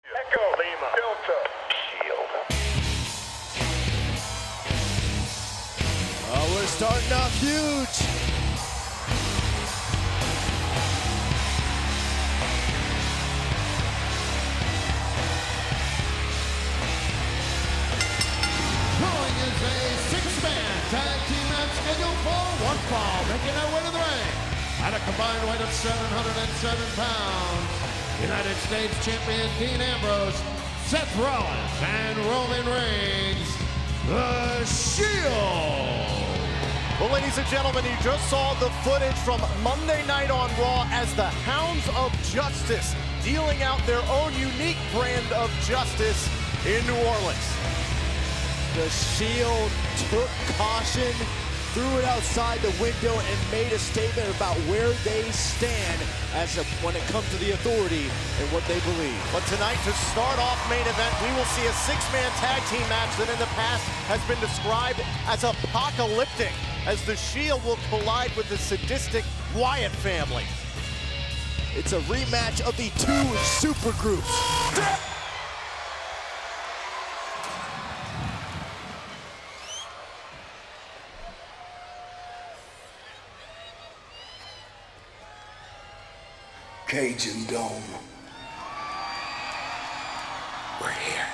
Echo Lima Delta Shield. Oh, we're starting off huge. Showing is a six-man tag team match scheduled for one fall, making their way to the ring at a combined weight of 707 pounds. United States champion Dean Ambrose, Seth Rollins, and Roman Reigns, The Shield. Well, ladies and gentlemen, you just saw the footage from Monday Night on Raw as the Hounds of Justice dealing out their own unique brand of justice in New Orleans. The Shield took caution, threw it outside the window, and made a statement about where they stand when it comes to the authority and what they believe. But tonight, to start off main event, we will see a six-man tag team match that in the past has been described as apocalyptic, as the Shield will collide with the sadistic Wyatt family. It's a rematch of the two supergroups. Cajun Dome. We're here.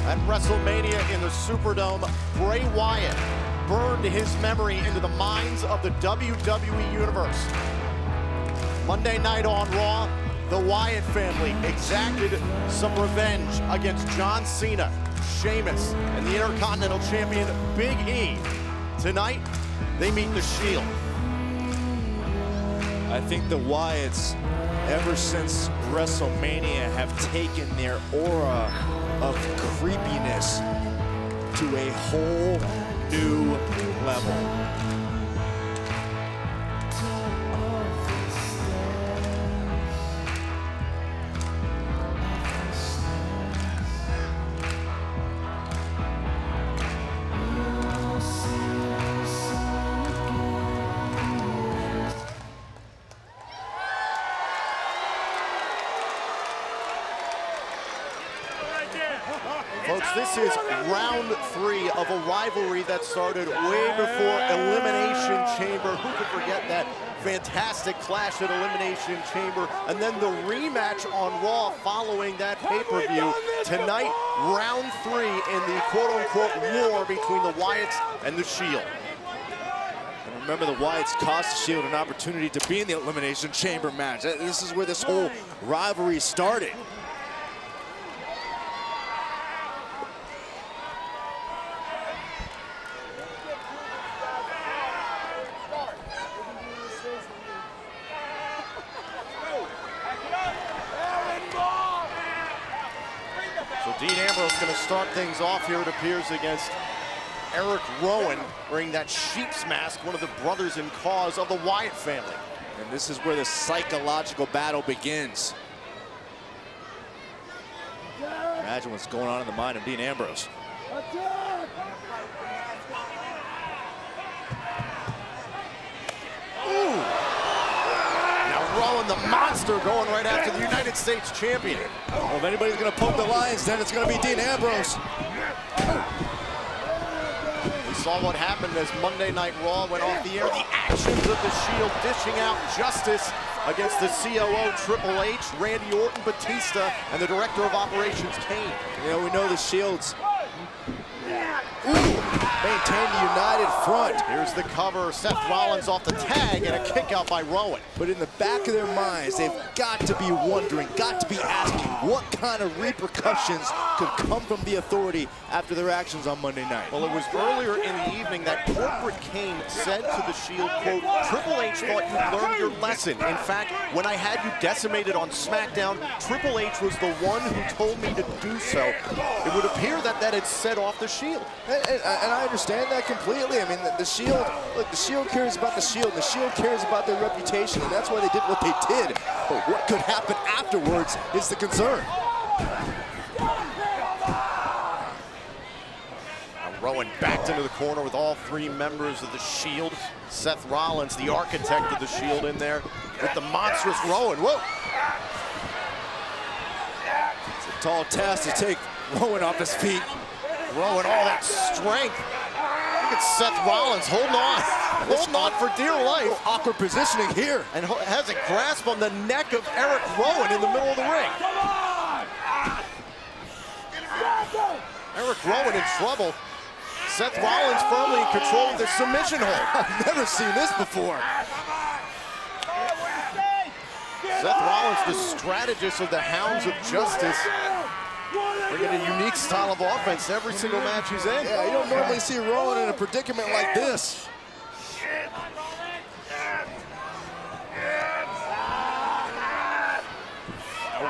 At WrestleMania in the Superdome, Bray Wyatt burned his memory into the minds of the WWE Universe. Monday Night on Raw, the Wyatt family exacted some revenge against John Cena, Sheamus, and the Intercontinental Champion Big E. Tonight, they meet the Shield. I think the Wyatts, ever since WrestleMania, have taken their aura of creepiness to a whole new level. Folks, this is round 3 of a rivalry that started way before Elimination Chamber. Who could forget that fantastic clash at Elimination Chamber? And then the rematch on Raw following that pay-per-view. Tonight, round 3 in the quote-unquote war between the Wyatts and the Shield. And remember, the Wyatts cost the Shield an opportunity to be in the Elimination Chamber match. This is where this whole rivalry started. So Dean Ambrose going to start things off here, it appears, against Eric Rowan, wearing that sheep's mask, one of the brothers in cause of the Wyatt family. And this is where the psychological battle begins. Imagine what's going on in the mind of Dean Ambrose. Ooh! Now Rowan, the monster, going right after the United States champion. Well, if anybody's going to poke the Lions, then it's going to be Dean Ambrose. We saw what happened as Monday Night Raw went off the air. The actions of the Shield dishing out justice against the COO Triple H, Randy Orton, Batista, and the Director of Operations, Kane. You know, we know the Shield's maintain the united front. Here's the cover. Seth Rollins off the tag and a kick out by Rowan. But in the back of their minds, they've got to be wondering, got to be asking, what kind of repercussions could come from the authority after their actions on Monday night? Well, it was earlier in the evening that Corporate Kane said to the Shield, quote, Triple H thought you learned your lesson. In fact, when I had you decimated on SmackDown, Triple H was the one who told me to do so. It would appear that that had set off the Shield. And I understand that completely. I mean, the Shield, look, the Shield cares about the Shield, and the Shield cares about their reputation, and that's why they did what they did. But what could happen afterwards is the concern. Rowan backed into the corner with all three members of the Shield. Seth Rollins, the architect of the Shield, in there with the monstrous Rowan. Whoa! It's a tall task to take Rowan off his feet. Rowan, all that strength. Look at Seth Rollins holding on for dear life. Awkward positioning here. And has a grasp on the neck of Eric Rowan in the middle of the ring. Eric Rowan in trouble. Seth Rollins firmly in control of the submission hold. I've never seen this before. Seth Rollins, the strategist of the Hounds of Justice, bringing a unique style of offense every single match he's in. Yeah, you don't normally see Rowan in a predicament like this.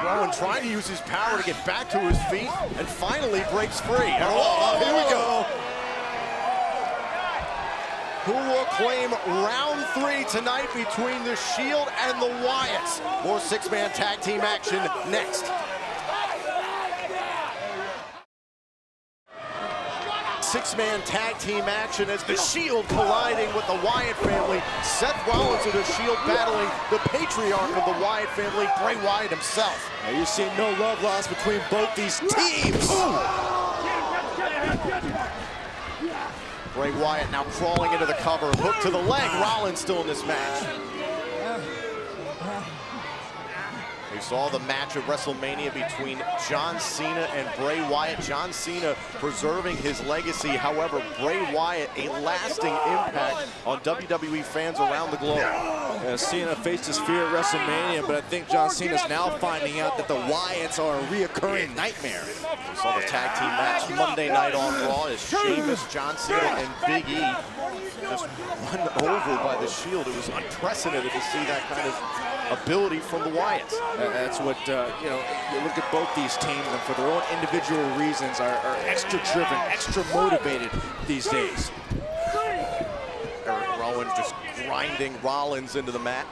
Rowan trying to use his power to get back to his feet and finally breaks free. And Here we go. Who will claim round 3 tonight between the Shield and the Wyatts? More six-man tag team action next. Six-man tag team action as the Shield colliding with the Wyatt family. Seth Rollins of the Shield battling the patriarch of the Wyatt family, Bray Wyatt himself. Now you're seeing no love lost between both these teams. Bray Wyatt now crawling into the cover, hook to the leg. Rollins still in this match. We saw the match at WrestleMania between John Cena and Bray Wyatt. John Cena preserving his legacy. However, Bray Wyatt, a lasting impact on WWE fans around the globe. Cena faced his fear at WrestleMania, but I think John Cena's now finding out that the Wyatts are a reoccurring nightmare. We saw the tag team match Monday night on Raw as Sheamus, John Cena, and Big E just run over by the Shield. It was unprecedented to see that kind of ability from the Wyatts. That's what, you know, you look at both these teams and for their own individual reasons are extra driven, extra motivated these days. Eric Rowan just grinding Rollins into the mat.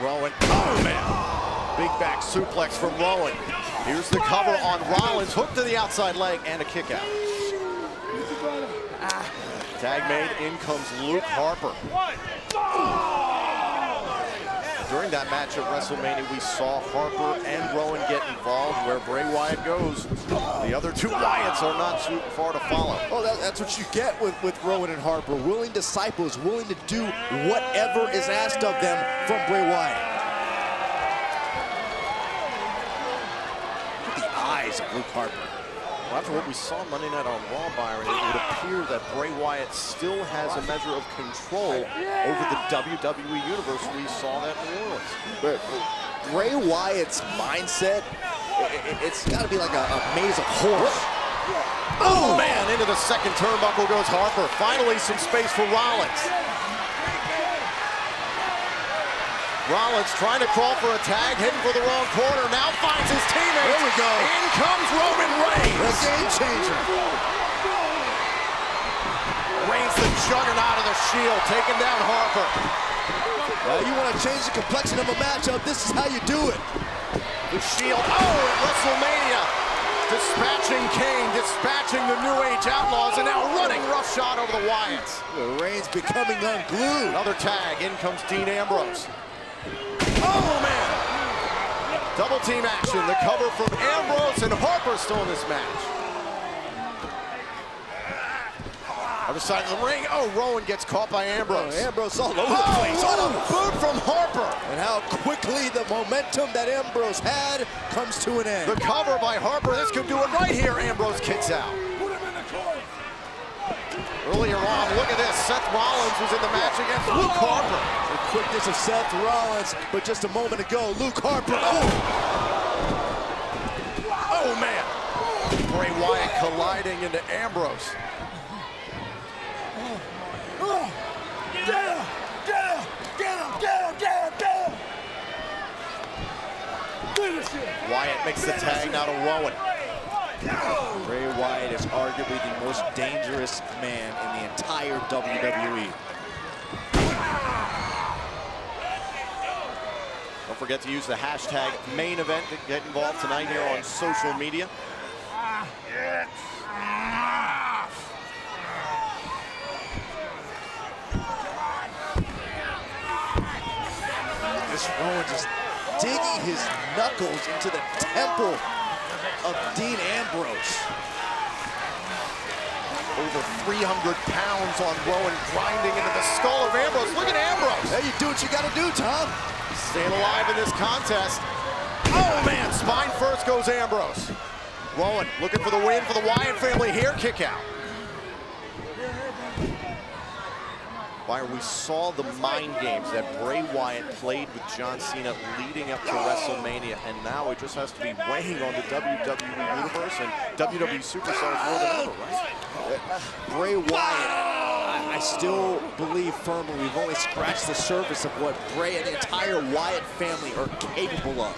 Rowan, oh man! Big back suplex from Rowan. Here's the cover on Rollins, hook to the outside leg and a kick out. Tag made, in comes Luke Harper. During that match at WrestleMania, we saw Harper and Rowan get involved. Where Bray Wyatt goes, the other two Wyatts are not too far to follow. Oh, that's what you get with Rowan and Harper. Willing disciples, willing to do whatever is asked of them from Bray Wyatt. Look at the eyes of Luke Harper. Well, after what we saw Monday night on Raw, Byron, it would appear that Bray Wyatt still has a measure of control over the WWE Universe. We saw that in New Orleans. But Bray Wyatt's mindset, it's got to be like a maze of horror. Oh, man, into the second turnbuckle goes Harper. Finally, some space for Rollins. Rollins trying to crawl for a tag, heading for the wrong corner, now finds his teammate. There we go. In comes Roman Reigns. The game changer. Reigns, the juggernaut of the Shield, taking down Harper. You want to change the complexion of a matchup, this is how you do it. The Shield, at WrestleMania, dispatching Kane, dispatching the New Age Outlaws, and now running roughshod over the Wyatts. Reigns becoming unglued. Another tag, in comes Dean Ambrose. Oh, man! Double team action, the cover from Ambrose, and Harper still in this match. Other side of the ring, Rowan gets caught by Ambrose. Ambrose all over the place. What a boot from Harper! And how quickly the momentum that Ambrose had comes to an end. The cover by Harper, this could do it right here. Ambrose kicks out. Earlier on, look at this. Seth Rollins was in the match against Luke Harper. The quickness of Seth Rollins, but just a moment ago, Luke Harper. Oh, man. Bray Wyatt colliding into Ambrose. Wyatt makes the tag now to Rowan. Bray Wyatt is arguably the most dangerous man in the entire WWE. Don't forget to use the hashtag main event to get involved tonight here on social media. This Rowan just digging his knuckles into the temple of Dean Ambrose. Over 300 pounds on Rowan, grinding into the skull of Ambrose. Look at Ambrose. Hey, you do what you gotta do, Tom. Staying alive in this contest. Oh man, spine first goes Ambrose. Rowan looking for the win for the Wyatt family here, kick out. We saw the mind games that Bray Wyatt played with John Cena leading up to WrestleMania, and now it just has to be weighing on the WWE Universe and WWE Superstars more than ever, right? Bray Wyatt, I still believe firmly we've only scratched the surface of what Bray and the entire Wyatt family are capable of.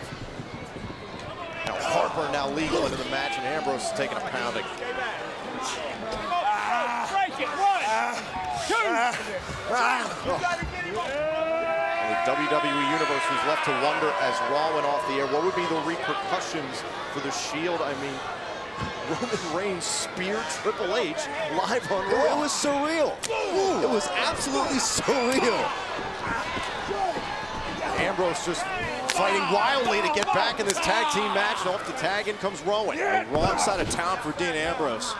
Now Harper now legal into the match, and Ambrose is taking a pounding. The WWE Universe was left to wonder as Raw went off the air, what would be the repercussions for the Shield? I mean, Roman Reigns speared Triple H live on Raw. It was surreal. It was absolutely surreal. Ambrose just fighting wildly to get back in this tag team match, and off the tag in comes Rowan. Wrong side of town for Dean Ambrose.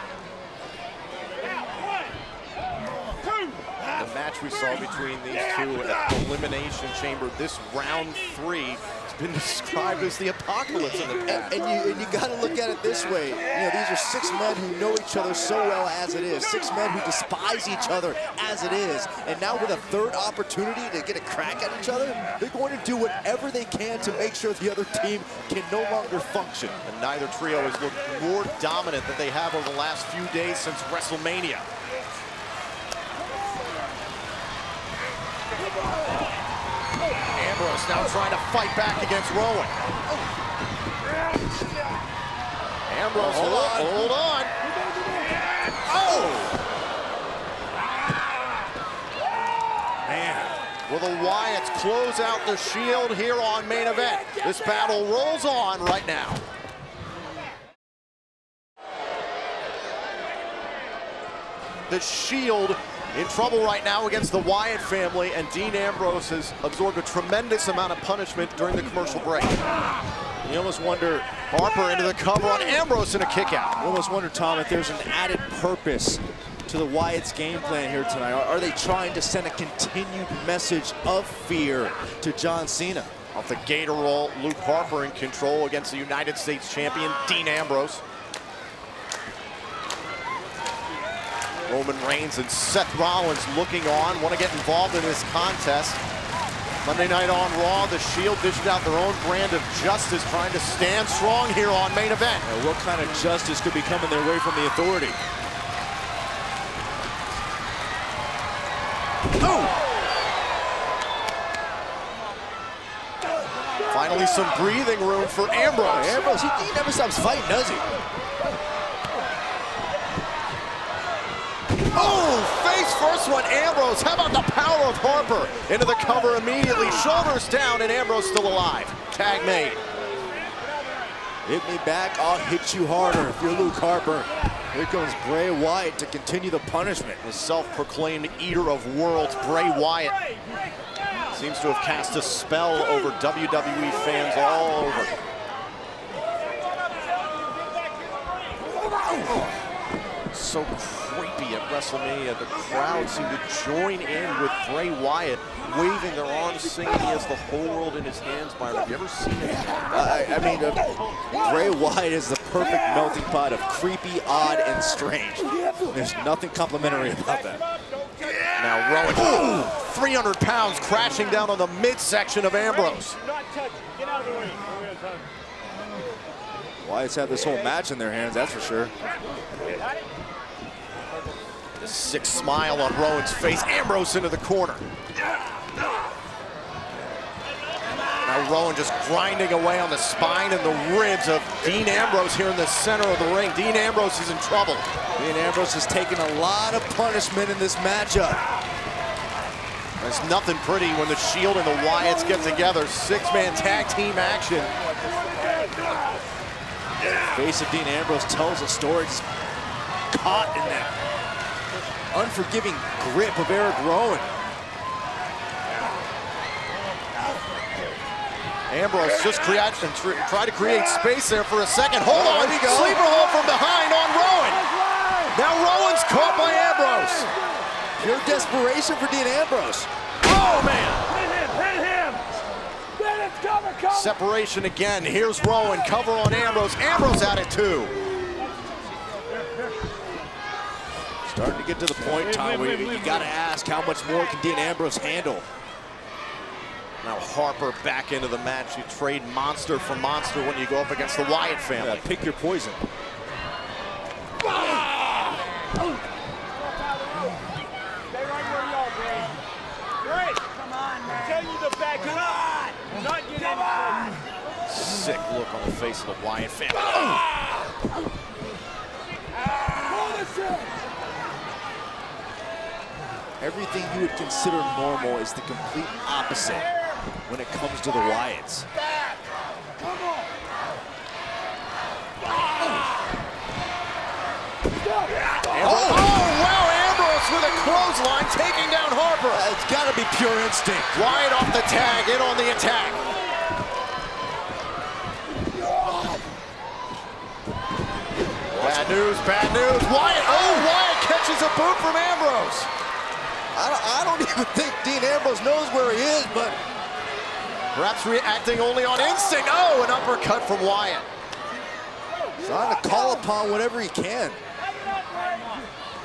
The match we saw between these two at the Elimination Chamber, this round 3, has been described as the apocalypse. And you got to look at it this way. You know, these are 6 men who know each other so well as it is. 6 men who despise each other as it is. And now with a 3rd opportunity to get a crack at each other, they're going to do whatever they can to make sure the other team can no longer function. And neither trio has looked more dominant than they have over the last few days since WrestleMania. Ambrose now trying to fight back against Rowan. Ambrose, hold on. Oh! Man, will the Wyatts close out the Shield here on Main Event? This battle rolls on right now. The Shield in trouble right now against the Wyatt family, and Dean Ambrose has absorbed a tremendous amount of punishment during the commercial break. You almost wonder, Harper into the cover on Ambrose and a kick out. You almost wonder, Tom, if there's an added purpose to the Wyatt's game plan here tonight. Are they trying to send a continued message of fear to John Cena? Off the gator roll, Luke Harper in control against the United States champion, Dean Ambrose. Roman Reigns and Seth Rollins looking on, want to get involved in this contest. Monday night on Raw, the Shield dished out their own brand of justice, trying to stand strong here on Main Event. What kind of justice could be coming their way from the Authority? Oh! Finally some breathing room for Ambrose. Ambrose, he never stops fighting, does he? Oh, face first one, Ambrose. How about the power of Harper? Into the cover immediately, shoulders down, and Ambrose still alive. Tag made. Hit me back, I'll hit you harder if you're Luke Harper. Here comes Bray Wyatt to continue the punishment. The self-proclaimed eater of worlds, Bray Wyatt, seems to have cast a spell over WWE fans all over. So creepy at WrestleMania. The crowd seemed to join in with Bray Wyatt, waving their arms, singing he has the whole world in his hands. Byron, have you ever seen it? I mean, Bray Wyatt is the perfect melting pot of creepy, odd, and strange. There's nothing complimentary about that. Now Rowan, 300 pounds crashing down on the midsection of Ambrose. Wyatt's had this whole match in their hands, that's for sure. The sick smile on Rowan's face. Ambrose into the corner. Now Rowan just grinding away on the spine and the ribs of Dean Ambrose here in the center of the ring. Dean Ambrose is in trouble. Dean Ambrose has taken a lot of punishment in this matchup. There's nothing pretty when the Shield and the Wyatts get together. Six-man tag team action. The face of Dean Ambrose tells a story, just caught in that unforgiving grip of Eric Rowan. Ambrose just try to create space there for a second. Hold on, sleeper hold from behind on Rowan. Now Rowan's caught by Ambrose. Pure desperation for Dean Ambrose. Oh, man. Hit him! Cover! Separation again. Here's Rowan, cover on Ambrose. Ambrose at it too. Starting to get to the point, Tom, where you got to ask how much more can Dean Ambrose handle. Now Harper back into the match. You trade monster for monster when you go up against the Wyatt family. Yeah, pick your poison. Stay right where you are, Brady. Great. Come on, man. Tell you to back up. Not get in. Sick look on the face of the Wyatt family. Everything you would consider normal is the complete opposite when it comes to the Wyatts. Come on. Oh, wow, Ambrose with a clothesline taking down Harper. It's got to be pure instinct. Wyatt off the tag, in on the attack. Bad news, bad news. Wyatt catches a boot from Ambrose. I don't even think Dean Ambrose knows where he is, but perhaps reacting only on instinct. Oh, an uppercut from Wyatt. trying to call upon whatever he can.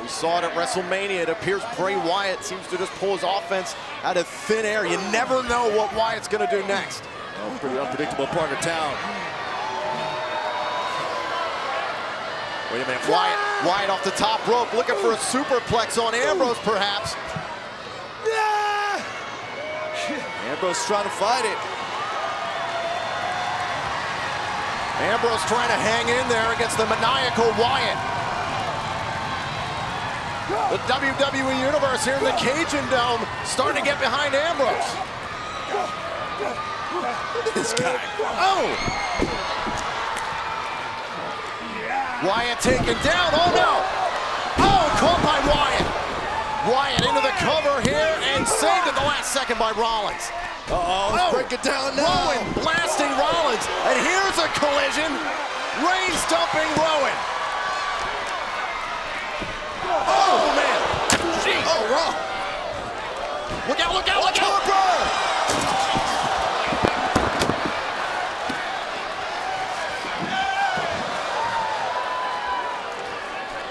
We saw it at WrestleMania. It appears Bray Wyatt seems to just pull his offense out of thin air. You never know what Wyatt's going to do next. Oh, pretty unpredictable part of town. Wait a minute, Wyatt off the top rope, looking for a superplex on Ambrose, perhaps. Ambrose trying to fight it. Ambrose trying to hang in there against the maniacal Wyatt. The WWE Universe here in the Cajun Dome starting to get behind Ambrose. This guy. Oh! Wyatt taken down. Oh no! Oh, caught by Wyatt. Wyatt into the cover here and saved at the last second by Rollins. Let's break it down now. Rowan blasting Rollins, and here's a collision. Reigns dumping Rowan. Oh man! Jeez. Oh, Raw. Look out! Look out! Look out!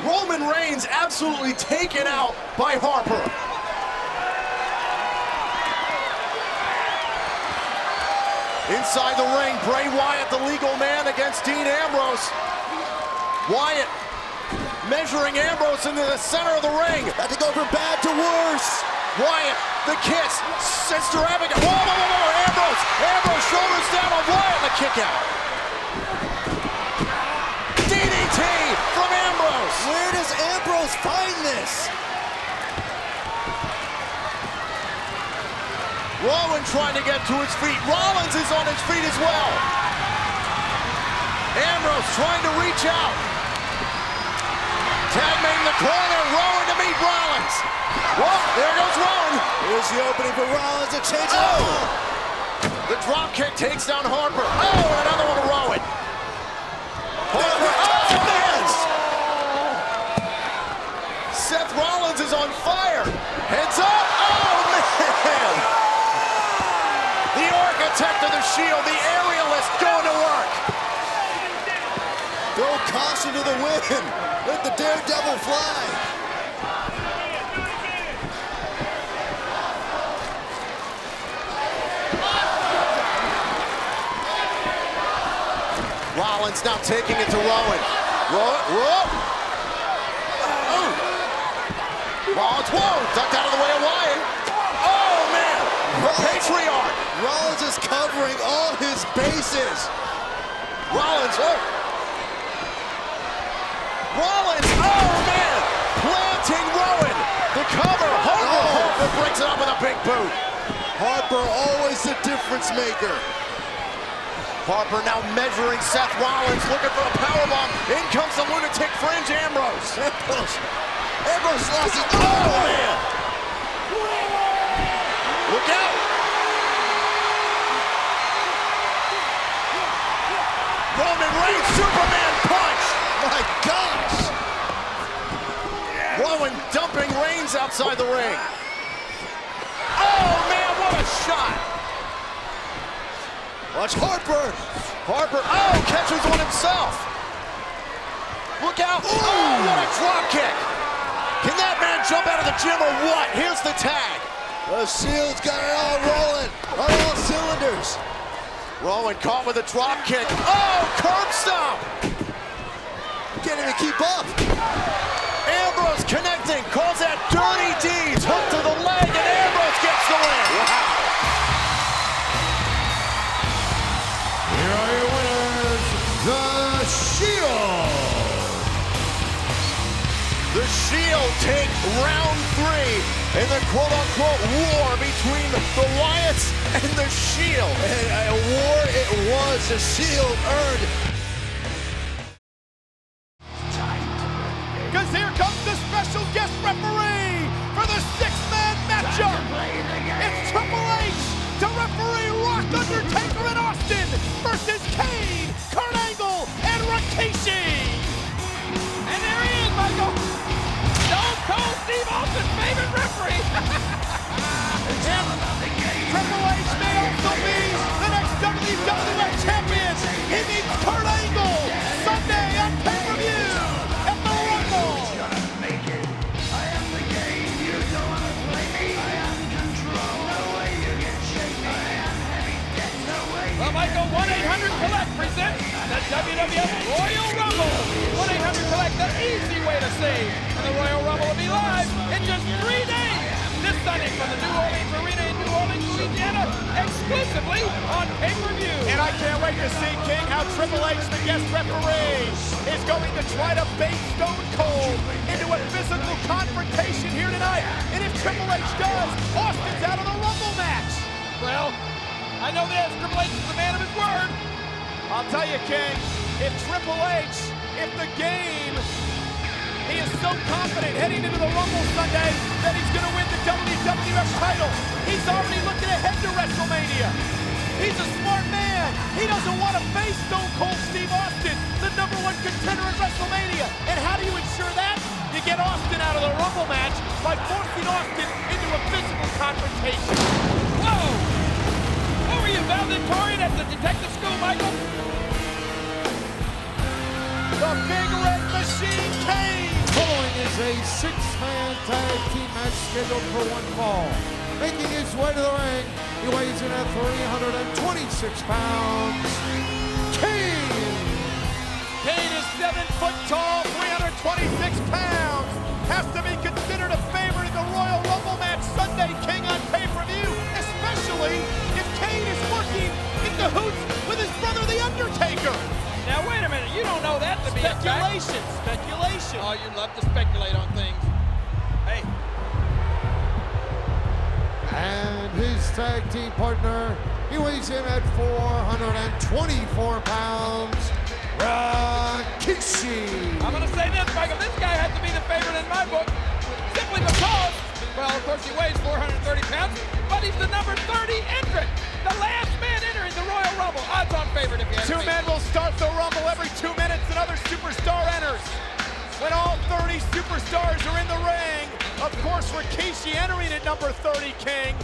Roman Reigns absolutely taken out by Harper. Inside the ring, Bray Wyatt, the legal man, against Dean Ambrose. Wyatt measuring Ambrose into the center of the ring. Had to go from bad to worse. Wyatt, the kiss, Sister Abigail. Whoa! Ambrose shoulders down on Wyatt, the kick out. DDT from Ambrose. Where does Ambrose find this? Rowan trying to get to his feet. Rollins is on his feet as well. Ambrose trying to reach out. Tag made in the corner. Rowan to meet Rollins. Whoa, there goes Rowan. Here's the opening for Rollins to change it Oh! up. The drop kick takes down Harper. Oh, and another one to Rowan. Harper. Oh, man! Seth Rollins is on fire. Heads up. Oh, man! The architect of the Shield, the aerialist, going to work. Throw caution to the wind. Let the daredevil fly. Rollins now taking it to Rowan. Rowan. Rollins, ducked out of the way of Wyatt. Oh, man! The Patriarch. Rollins is covering all his bases. Rollins, Rollins, oh, man! Planting Rowan. The cover, Harper breaks backs it up with a big boot. Harper always the difference maker. Harper now measuring Seth Rollins, looking for a powerbomb. In comes the lunatic fringe Ambrose. Ambrose lost his... Oh, man! Look out! Roman Reigns, Superman punch! My gosh! Rowan dumping Reigns outside the ring. Oh, man, what a shot! Watch Harper! Harper, oh, catches one himself. Look out. Ooh. Oh, what a drop kick. Can that man jump out of the gym or what? Here's the tag. The Shield's got it all rolling on all cylinders. Rowan caught with a drop kick. Oh, curb stomp. Can't even keep up. Ambrose connecting, calls that dirty deeds. Hook to the leg, and Ambrose gets the win. Wow. Here are your winners, The Shield. The Shield take round 3 in the quote-unquote war between the Wyatts and the Shield. And a war it was. The Shield earned. Because here comes the special guest referee for the 6-man matchup. It's Triple H to referee Rock, Undertaker, and Austin versus Kane, Kurt Angle, and Rikishi. And there he is, Michael. Stone Cold Steve Austin's favorite referee. Triple H may also be the next WWF champion. He meets Kurt Angle Sunday on pay-per-view at the Rumble. Well, Michael, 1-800-COLLECT presents the WWF Royal Rumble. 1-800-COLLECT, the easy way to save. And the Royal Rumble will be live in just 3 days. This Sunday from the New Orleans Arena in New Orleans, Louisiana, exclusively on pay-per-view. And I can't wait to see, King, how Triple H, the guest referee, is going to try to bait Stone Cold into a physical confrontation here tonight. And if Triple H does, Austin's out of the Rumble match. Well, I know this. Triple H is the man of his word. I'll tell you, King, if Triple H, if the game, he is so confident heading into the Rumble Sunday that he's going to win the WWF title. He's already looking ahead to WrestleMania. He's a smart man. He doesn't want to face Stone Cold Steve Austin, the #1 contender at WrestleMania. And how do you ensure that? You get Austin out of the Rumble match by forcing Austin into a physical confrontation. Whoa! What were you, valedictorian at the detective school, Michael? The Big Red Machine, Kane! Following is a 6-man tag team match scheduled for 1 fall. Making his way to the ring, he weighs in at 326 pounds, Kane! Kane is 7 foot tall, 326 pounds. Has to be considered a favorite in the Royal Rumble match Sunday, King, on pay-per-view, especially if Kane is working in cahoots with his brother, The Undertaker. Now, wait a minute. You don't know that to be a fact. Speculation. Oh, you love to speculate on things. Hey. And his tag team partner, he weighs in at 424 pounds, Rikishi. I'm going to say this, Michael. This guy has to be the favorite in my book. Simply because, well, of course, he weighs 430 pounds, but he's the number 30 entrant. The last man entering the Royal Rumble. Odds-on favorite if you ask me. 2 men will start the Rumble every 2 minutes. Another superstar enters. When all 30 superstars are in the ring, of course, Rikishi entering at number 30, King.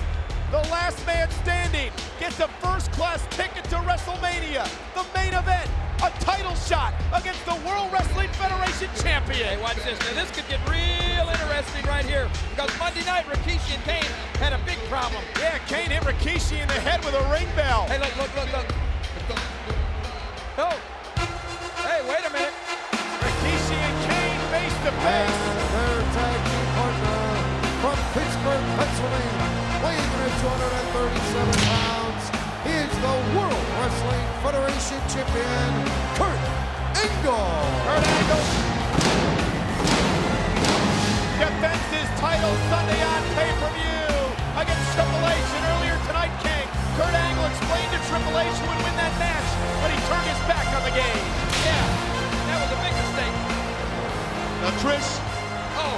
The last man standing gets a first-class ticket to WrestleMania. The main event, a title shot against the World Wrestling Federation champion. Hey, watch this. Now, this could get real interesting right here. Because Monday night, Rikishi and Kane had a big problem. Yeah, Kane hit Rikishi in the head with a ring bell. Hey, look. Oh. Hey, wait a minute. Rikishi and Kane face to face. And their tag team partner from Pittsburgh, Pennsylvania, weighing in at 237 pounds, he is the World Wrestling Federation champion, Kurt Angle. Kurt Angle defends his title Sunday on pay-per-view Triple H would win that match, but he turned his back on the game. Yeah, that was a big mistake. Now Trish. Oh,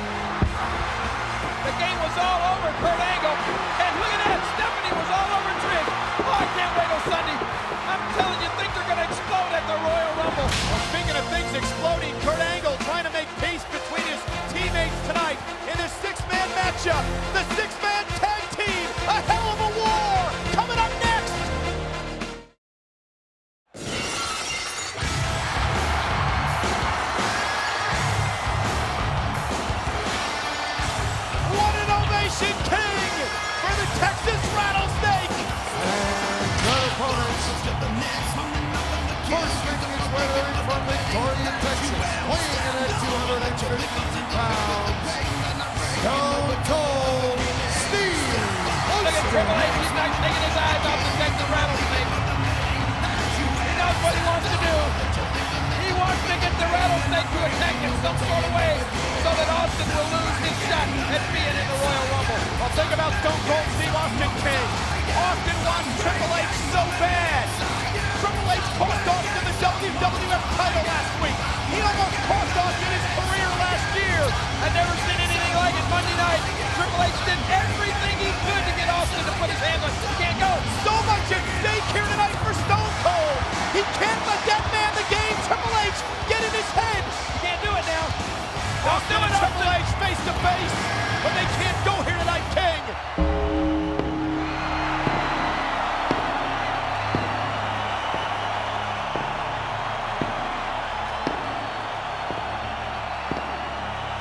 the game was all over Kurt Angle. And look at that, Stephanie was all over Trish. Oh, I can't wait till Sunday. I'm telling you, things are going to explode at the Royal Rumble. Well, speaking of things exploding, Kurt Angle trying to make peace between his teammates tonight in this six-man matchup. The six-man tag team, a hell of a war, coming up next. What an ovation, King, for the Texas Rattlesnake. And their opponents, first making his way to the ring from Victoria, Texas, weighing in at 250 pounds, Stone Cold Steve Look at Triple H, he's not taking his eyes off the Texas Rattlesnake. He knows what he wants to do. He wants to get the Rattlesnake to attack in some sort of way so that Austin will lose his shot at being in the Royal Rumble. Well, think about Stone Cold Steve Austin, King. Austin wants Triple H so bad. Triple H cost Austin the WWF title last week. He almost cost Austin his career last year. I've never seen anything like it Monday night. Triple H did everything he could to get Austin to put his hands on. He can't go. So much at stake here tonight for Stone Cold. He can't let that man the game, Triple H, get in his head. He can't do it now. Austin and Triple H face to face, but they can't go here tonight, King.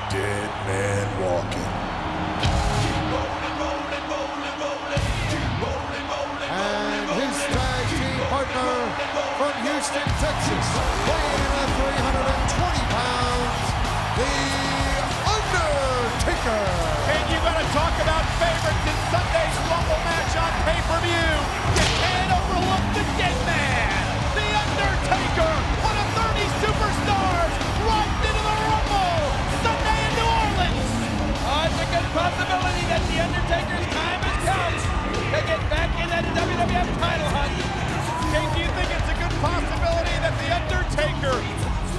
Dead man walking. and his tag team partner from Houston, Texas, weighing in at 320 pounds, The Undertaker. And you gotta talk about favorites in Sunday's Rumble match on pay-per-view. You can't overlook the dead man, The Undertaker, one of 30 superstars, right into the Rumble, Sunday in New Orleans. Oh, it's a good possibility that The Undertaker's time has come to get back in that WWF title hunt. Kate, do you think it's a good possibility that The Undertaker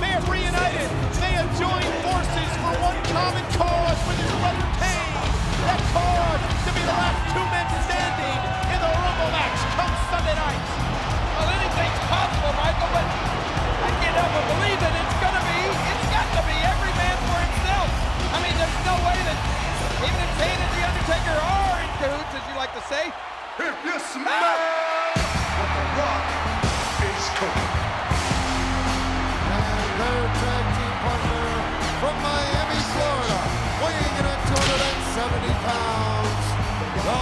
may have reunited, may have joined forces for one common cause with his brother Kane? That cause to be the last two men standing in the Rumble match come Sunday night. Well, anything's possible, Michael, but I can't help but believe that it's got to be every man for himself. I mean, there's no way that even if Kane and The Undertaker are in cahoots, as you like to say, If you smell what the rock is cooking. And their tag team partner from Miami, Florida, weighing in at 270 pounds, The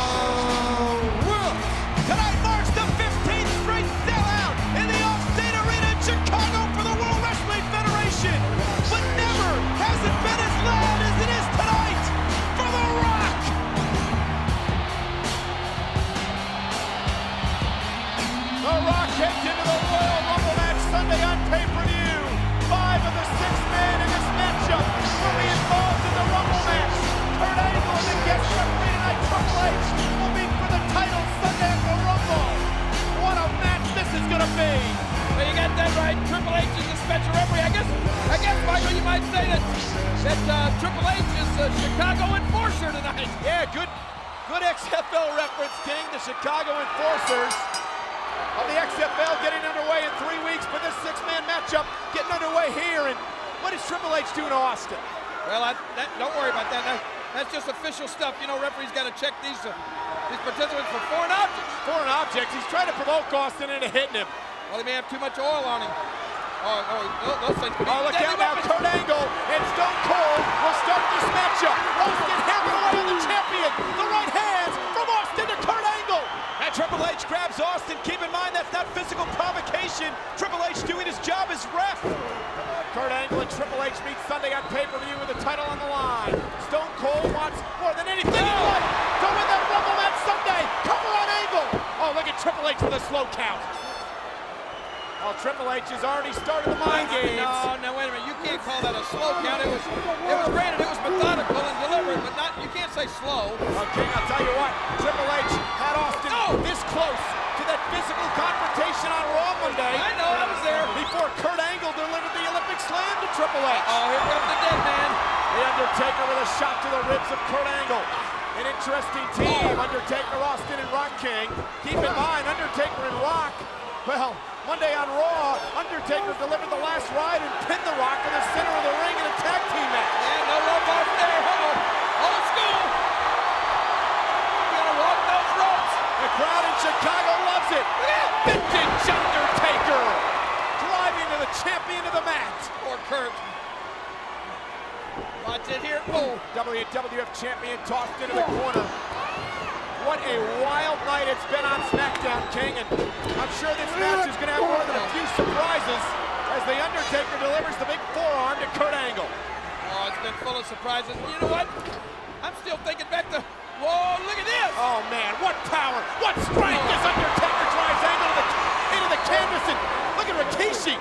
Rook. Tonight marks the 15th straight sellout in the Allstate Arena in Chicago for the World Wrestling Federation. But never has it been as loud as it is tonight for The Rock. The Rock heads into the Royal Rumble match Sunday on pay-per-view. 5 of the 6 men in this matchup will be involved in the Rumble match. Kurt Angle and the guest referee tonight, Triple H, will be for the title Sunday at the Rumble. What a match this is going to be. well, you got that right. Triple H is a special referee. I guess, Michael, you might say that Triple H is a Chicago enforcer tonight. Yeah, good XFL reference, King. The Chicago Enforcers of the XFL getting underway in 3 weeks, but this 6-man matchup getting underway here. And what is Triple H doing to Austin? Well, don't worry about that. That's just official stuff. You know, referees got to check these participants for foreign objects. Foreign objects. He's trying to provoke Austin into hitting him. Well, he may have too much oil on him. Those things could be Oh, look deadly out now. weapons. Kurt Angle and Stone Cold will start this matchup. Austin hammering away on the champion. The right hands from Austin to Kurt Angle. And Triple H grabs Austin. Keep in mind that's not physical provocation. Triple H doing his job as ref. Kurt Angle and Triple H meet Sunday on pay-per-view with the title on the line. Stone Cold wants more than anything in life to win that Rumble match Sunday. Cover on Angle. Oh, look at Triple H with a slow count. Oh, Triple H has already started the mind games. No, wait a minute. You can't call that a slow count. It was granted, it was methodical and deliberate, but you can't say slow. Okay, I'll tell you what. Triple H had Austin this close to that physical confrontation. Monday. I know, I was there. Before Kurt Angle delivered the Olympic Slam to Triple H. Oh, here comes the dead man. The Undertaker with a shot to the ribs of Kurt Angle. An interesting team, Undertaker, Austin, and Rock King. Keep in mind, Undertaker and Rock, well, Monday on Raw, Undertaker delivered the last ride and pinned The Rock in the center of the ring in a tag team match. Yeah, no rope off there. Old school. You gotta walk those ropes. The crowd in Chicago loves it. Vintage Undertaker driving to the champion of the match. Poor Kurt. Watch it here. Oh. WWF champion tossed into the corner. What a wild night it's been on SmackDown, King, and I'm sure this match is going to have more than a few surprises as The Undertaker delivers the big forearm to Kurt Angle. Oh, it's been full of surprises. You know what? I'm still thinking back to, whoa, look at this. Oh, man, what power, what strength as Undertaker drives Angle into the canvas, and look at Rikishi.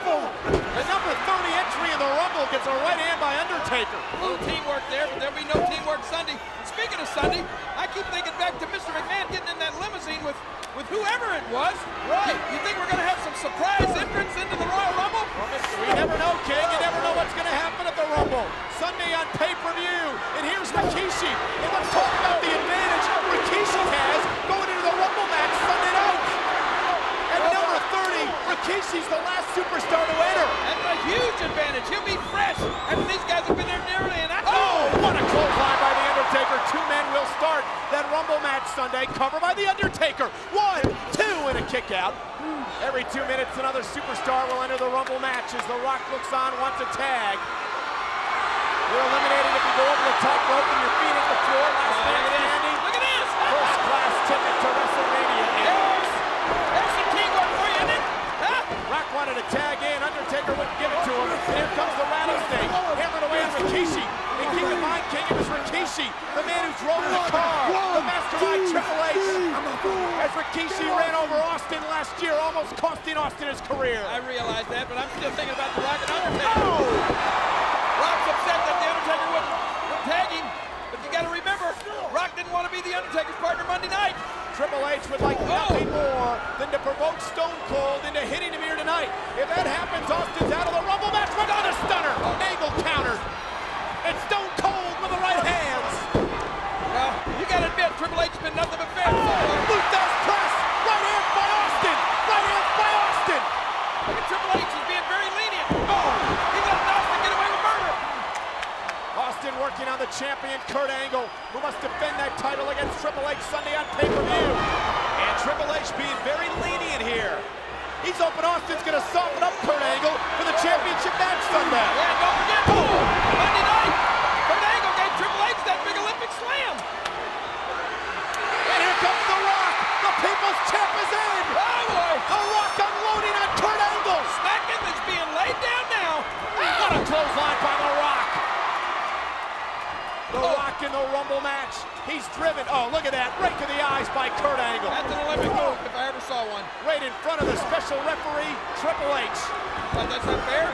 The number 30 entry in the Rumble gets a right hand by Undertaker. A little teamwork there, but there'll be no teamwork Sunday. Speaking of Sunday, I keep thinking back to Mr. McMahon getting in that limousine with whoever it was. Right. You think we're going to have some surprise entrance into the Royal Rumble? We never know, King. You never know what's going to happen at the Rumble. Sunday on pay-per-view. And here's Rikishi. And let's talk about the advantage Rikishi has going into the Rumble match Sunday night. At number 30, Rikishi's the last superstar to enter. That's a huge advantage. He'll be fresh after these guys have been there nearly an hour. Oh, what a clothesline by The Undertaker. Two men will start that Rumble match Sunday. Cover by The Undertaker. 1, 2, and a kick out. Every 2 minutes, another superstar will enter the Rumble match as The Rock looks on, wants a tag. You're eliminated if you go over the top rope and your feet hit the floor. Last man standing. Look at this. First class ticket to WrestleMania. There's some teamwork for you, isn't it? Huh? Rock wanted to tag in. Undertaker wouldn't give it to him. And here comes the rattlesnake. Hammering away at Rikishi. And keep in mind, King, it was Rikishi, the man who drove the car, the mastermind Triple H. As Rikishi ran over Austin last year, almost costing Austin his career. I realize that, but I'm still thinking about The Rock and Undertaker. Oh! Rock's upset that The Undertaker wouldn't tag him, but you got to remember, Rock didn't want to be The Undertaker's partner Monday night. Triple H would like nothing more than to provoke Stone Cold into hitting him here tonight. If that happens, Austin's out of the Rumble match with another stunner. Angle countered. And Stone Cold with the right hands. Well, you got to admit, Triple H has been nothing but fair. Luthez press. Right hand by Austin. Right hand by Austin. Look at Triple H, he's being very lenient. Oh. He let Austin get away with murder. Austin working on the champion Kurt Angle, who must defend that title against Triple H Sunday on pay-per-view. And Triple H being very lenient here. He's hoping Austin's going to soften up Kurt Angle for the championship match Sunday. Yeah, don't forget, Monday night, Kurt Angle gave Triple H that big Olympic slam. And here comes The Rock. The People's Champ is in. Oh, boy. The Rock unloading on Kurt Angle. Smackdown is being laid down now. What a clothesline by The Rock. The Rock in the Rumble match. He's driven. Oh, look at that. Right to the eyes by Kurt Angle. That's an Olympic move if I ever saw one. Right in front of the special referee, Triple H. But that's not fair.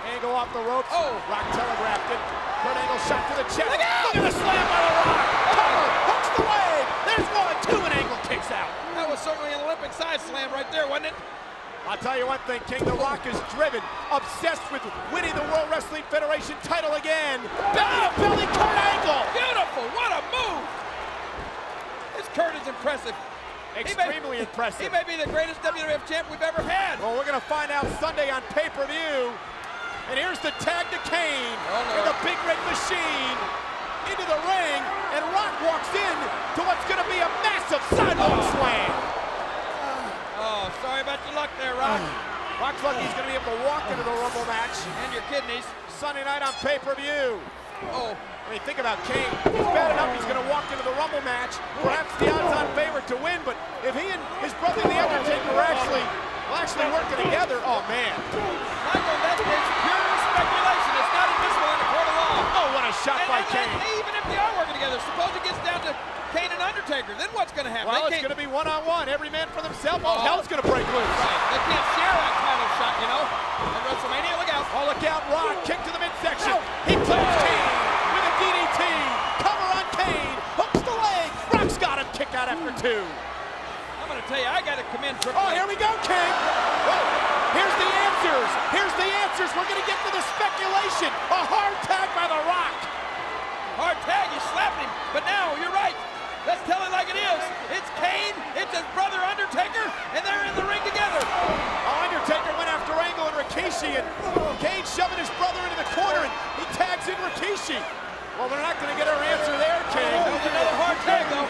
Angle off the ropes. Oh. Rock telegraphed it. Kurt Angle shot to the chest. Look out! Look at the slam by The Rock. Cover. Hooks the leg. There's 1, 2, and Angle kicks out. That was certainly an Olympic size slam right there, wasn't it? I'll tell you one thing, King. The Rock is driven, obsessed with winning the World Wrestling Federation title again. Belly to belly, Kurt Angle. Beautiful. What a move. This Kurt is impressive. Extremely impressive. He may be the greatest WWF champ we've ever had. Well, we're going to find out Sunday on pay-per-view. And here's the tag to Kane in the big red machine into the ring. And Rock walks in to what's going to be a massive sidewalk slam. Oh, sorry about your luck there, Rock. Rock's lucky he's going to be able to walk into the Rumble match. And your kidneys. Sunday night on pay-per-view. Oh. I mean, think about Kane. He's bad enough he's going to walk into the Rumble match. Perhaps the odds-on favorite to win, but if he and his brother, The Undertaker, are actually working together, oh, man. Michael, that is pure speculation. It's not admissible in the court of law. Oh, what a shot by Kane. Even if they are working together, suppose it gets down to Kane and Undertaker, then what's going to happen? Well, it's going to be one-on-one. Every man for themselves. Oh, hell's going to break loose. Right. They can't share that title shot, you know. At WrestleMania, look out. Oh, look out, Rock. Kick to the midsection. He plays Kane with a DDT. Cover on Kane. Hooks the leg. Rock's got him. Kick out after 2. I'm going to tell you, I got to commend Triple H. Oh, here we go, King. his brother Undertaker, and they're in the ring together. Undertaker went after Angle and Rikishi, and Kane shoving his brother into the corner, and he tags in Rikishi. Well, they're not going to get our answer there, King. That was another hard tag, though.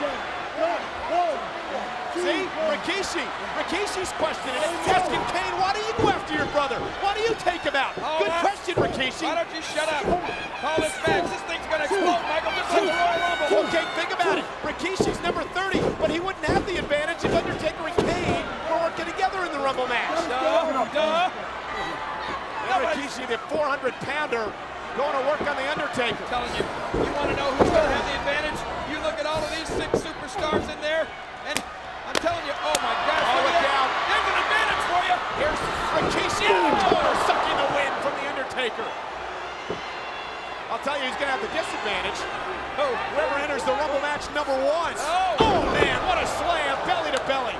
See, Rikishi's questioning it, asking Kane, why do you go after your brother? Why do you take him out? Oh, Good question, Rikishi. Why don't you shut up? Call this match. This thing's going to explode, Michael, just like the Royal Rumble. Okay, think about it. Rikishi's number 30, but he wouldn't have the advantage if Undertaker and Kane were working together in the Rumble match. Duh. And Rikishi, the 400-pounder, going to work on the Undertaker. I'm telling you, you want to know who's going to have the advantage? You look at all of these 6 superstars in there, and I'm telling you, oh my gosh. Oh, look out. There's an advantage for you. Here's Rikishi in the corner, sucking the wind from the Undertaker. I'll tell you who's going to have the disadvantage. Oh. Whoever enters the Rumble match number 1. Oh, man, what a slam, belly to belly.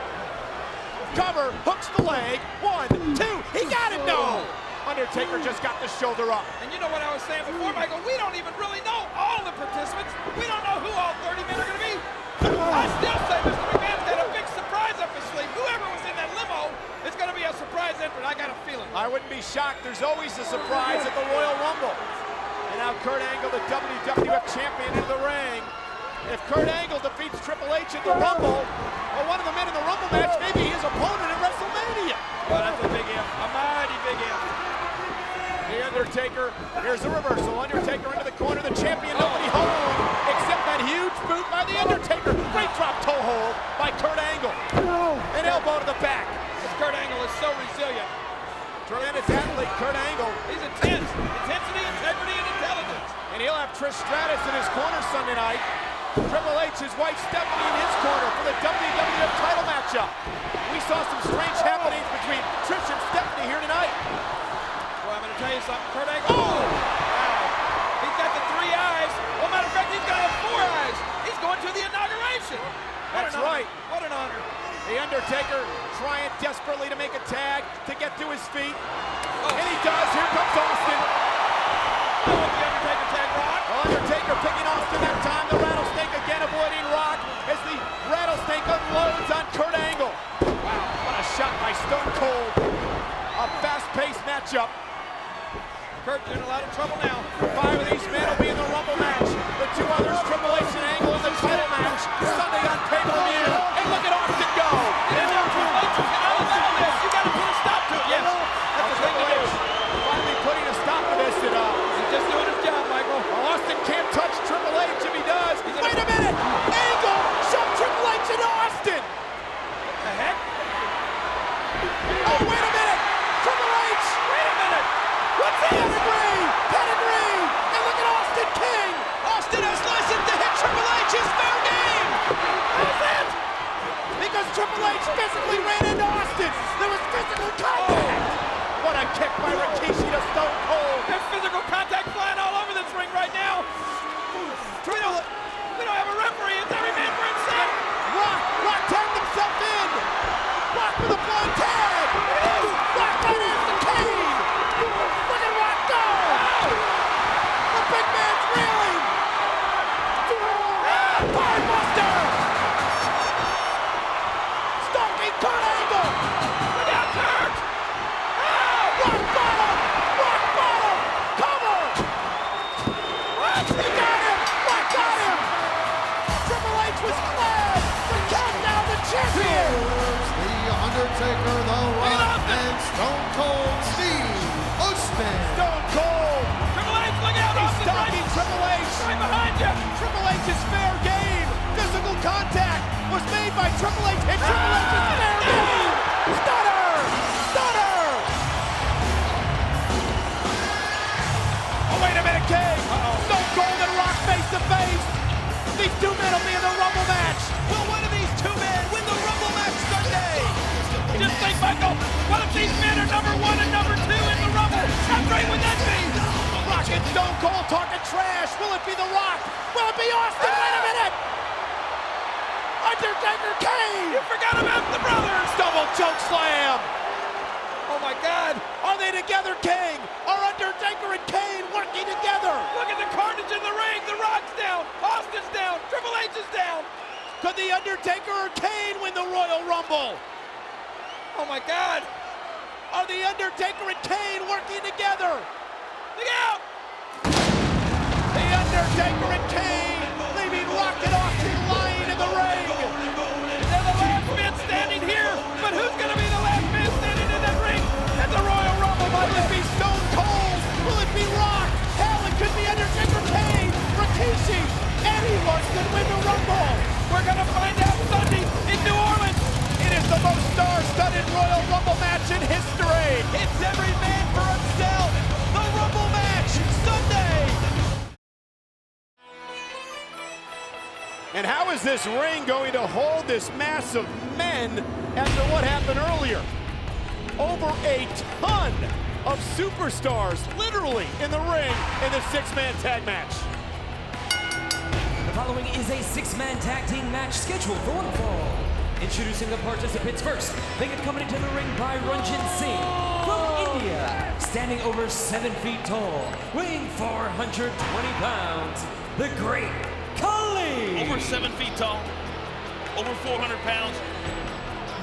Cover, hooks the leg, 1, 2, he got it, no! Undertaker just got the shoulder up. And you know what I was saying before, Michael, we don't even really know all the participants. We don't know who all 30 men are going to be. I still say Mr. McMahon's got a big surprise up his sleeve. Whoever was in that limo is going to be a surprise entrant. I got a feeling. I wouldn't be shocked. There's always a surprise at the Royal Rumble. And now Kurt Angle, the WWF champion, into the ring. If Kurt Angle defeats Triple H in the Rumble, or one of the men in the Rumble match, maybe his opponent at WrestleMania. Well, that's a big if, a mighty big if. The Undertaker, here's the reversal. Undertaker into the corner, the champion, nobody home, except that huge boot by the Undertaker. Great drop toe hold by Kurt Angle. An elbow to the back. This Kurt Angle is so resilient. Tremendous athlete, Kurt Angle. He's intense. Intensity, integrity, and intelligence. And he'll have Trish Stratus in his corner Sunday night. Triple H, his wife Stephanie in his corner for the WWF title matchup. We saw some strange happenings between Trish and Stephanie here tonight. Well, I'm going to tell you something. Kurt Angle. Oh! Wow. He's got the 3 eyes. Well, matter of fact, he's going to have 4 eyes. He's going to the inauguration. That's right. What an honor. The Undertaker trying desperately to make a tag to get to his feet. Oh. And he does. Here comes Austin. I want the Undertaker tag, Rock. Well, Undertaker picking Austin that time. The Rattlesnake again avoiding Rock as the Rattlesnake unloads on Kurt Angle. Wow, what a shot by Stone Cold. A fast-paced matchup. Kurt's in a lot of trouble now. 5 of these men will be in the Rumble match. The 2 others, Triple H and Angle, in the title match. Sunday on pay-per-view. And look at Austin go. And now Triple H is out of this. You got to put a stop to it. Yes, that's the thing to do. Finally putting a stop to this. He's just doing his job, Michael. Austin can't touch Triple H if he does. Wait a minute! Angle! Shove Triple H into Austin! What the heck? Oh, wait a minute! Triple H! Wait a minute! What's this? Pedigree! And look at Austin King! Austin has license to hit Triple H. His fair game! How's that? Because Triple H physically ran into Austin. There was physical contact. What a kick by Rikishi to Stone Cold. There's physical contact flying all over this ring right now. We don't have a referee. It's every man for himself. Rock tagged himself in. Rock with a blind tag. Rock right after Kane. Look at Rock go. The big man's reeling. Barnbuster. Stalking Kurt Angle. Look out, Kurt. Rock bottom. Cover. What? He got him. Rock got him. Triple H was glad to count down the champion. The Undertaker, The Rock, and Stone Cold Steve Austin. Stone Cold. Triple H, look out. He's Austin, stalking Triple H. right behind you. Triple H's fair game. Physical contact was made by Triple H. And Triple H's fair game. Stunner. Oh, wait a minute, King. Stone Cold and Rock face to face. These 2 men will be in the Rumble match. Will one of these 2 men win the Rumble match Sunday? Just think, Michael, what if these men are number 1 and number 2 in the Rumble? How great would that be? Rock and Stone Cold talking trash. Will it be The Rock? Will it be Austin? Wait a minute. Undertaker Kane. You forgot about the brothers. Double choke slam. Oh, my God. Are they together, King? Are Undertaker and Kane working together? Look at the carnage in the ring. The Rock's down. Austin's down. Triple H is down. Could The Undertaker or Kane win the Royal Rumble? Oh my God! Are The Undertaker and Kane working together? Look out! The Undertaker and Kane leaving Rock and Austin lying in the ring. They're the last man standing here, but who's going to be the last man standing in that ring at the Royal Rumble? Will it be Stone Cold? Will it be Rock? Hell, it could be Undertaker, Kane, Rikishi. Anyone could win the Rumble. We're going to find out Sunday in New Orleans. It is the most star-studded Royal Rumble match in history. It's every man for himself. The Rumble match, Sunday. And how is this ring going to hold this mass of men after what happened earlier? Over a ton of superstars literally in the ring in this six-man tag match. The following is a six-man tag team match scheduled for one fall. Introducing the participants first, being accompanied to the ring by Ranjit Singh from India, standing over 7 feet tall, weighing 420 pounds, the Great Khali. Over 7 feet tall, over 400 pounds.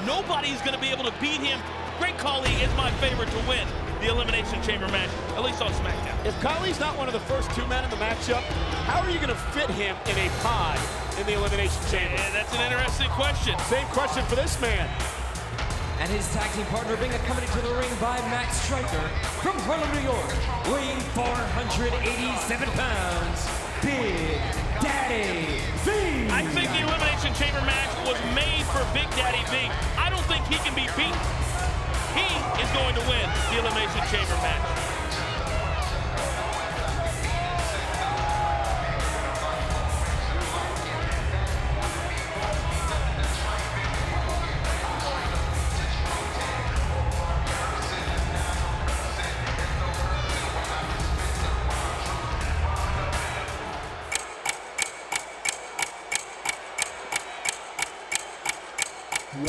Nobody's going to be able to beat him. Great Khali is my favorite to win the Elimination Chamber match, at least on SmackDown. If Khali's not one of the first two men in the matchup, how are you going to fit him in a pod in the Elimination Chamber? And that's an interesting question. Same question for this man. And his tag team partner being accompanied to the ring by Max Striker from Harlem, New York, weighing 487 pounds, Big Daddy V. I think the Elimination Chamber match was made for Big Daddy V. I don't think he can be beaten. He is going to win the Elimination Chamber match.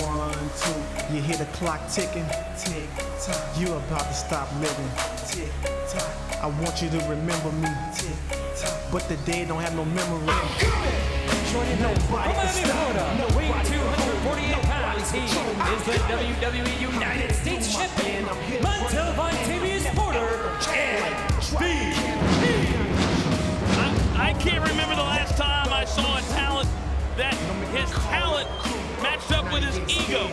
One, two, you hear the clock ticking, tick tock. You about to stop living, tick tock. I want you to remember me, tick tock. But the dead don't have no memory. Joining him from Miami, Florida, weighing 248 pounds, he is the WWE United States Champion, Montel Vontavious Porter, MVP. I can't remember the last time I saw a talent that his talent matched up with his ego.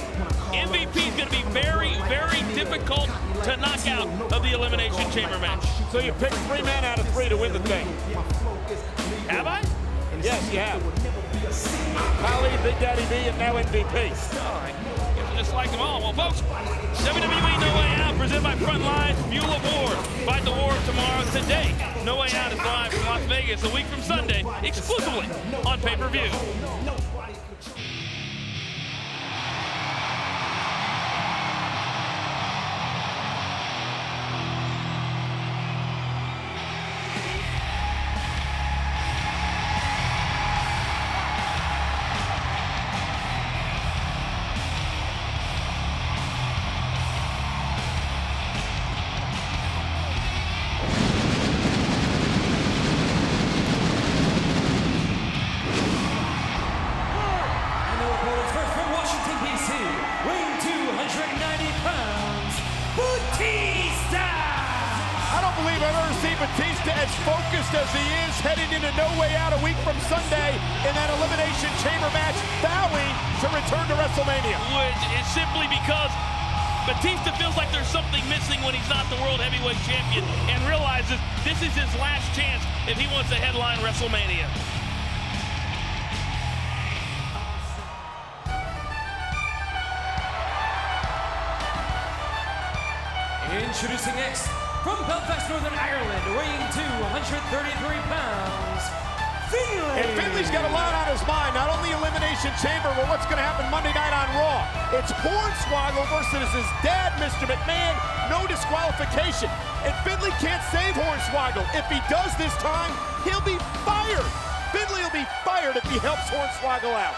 MVP is going to be very, very difficult to knock out of the Elimination Chamber match. So you picked 3 men out of 3 to win the thing. Have I? Yes, you have. Khali, Big Daddy V, and now MVP. All right. Just like them all. Well, folks, WWE No Way Out, presented by Frontlines, Fuel of War. Fight the war tomorrow. Today, No Way Out is live from Las Vegas, a week from Sunday, exclusively on pay-per-view. Batista as focused as he is heading into No Way Out a week from Sunday in that Elimination Chamber match, vowing to return to WrestleMania. Which is simply because Batista feels like there's something missing when he's not the World Heavyweight Champion and realizes this is his last chance if he wants to headline WrestleMania. Introducing next, from Belfast, Northern Ireland, weighing 233 pounds, Finlay. And Finlay's got a lot on his mind, not only Elimination Chamber, but what's going to happen Monday night on Raw. It's Hornswoggle versus his dad, Mr. McMahon, no disqualification. And Finlay can't save Hornswoggle. If he does this time, he'll be fired. Finlay will be fired if he helps Hornswoggle out.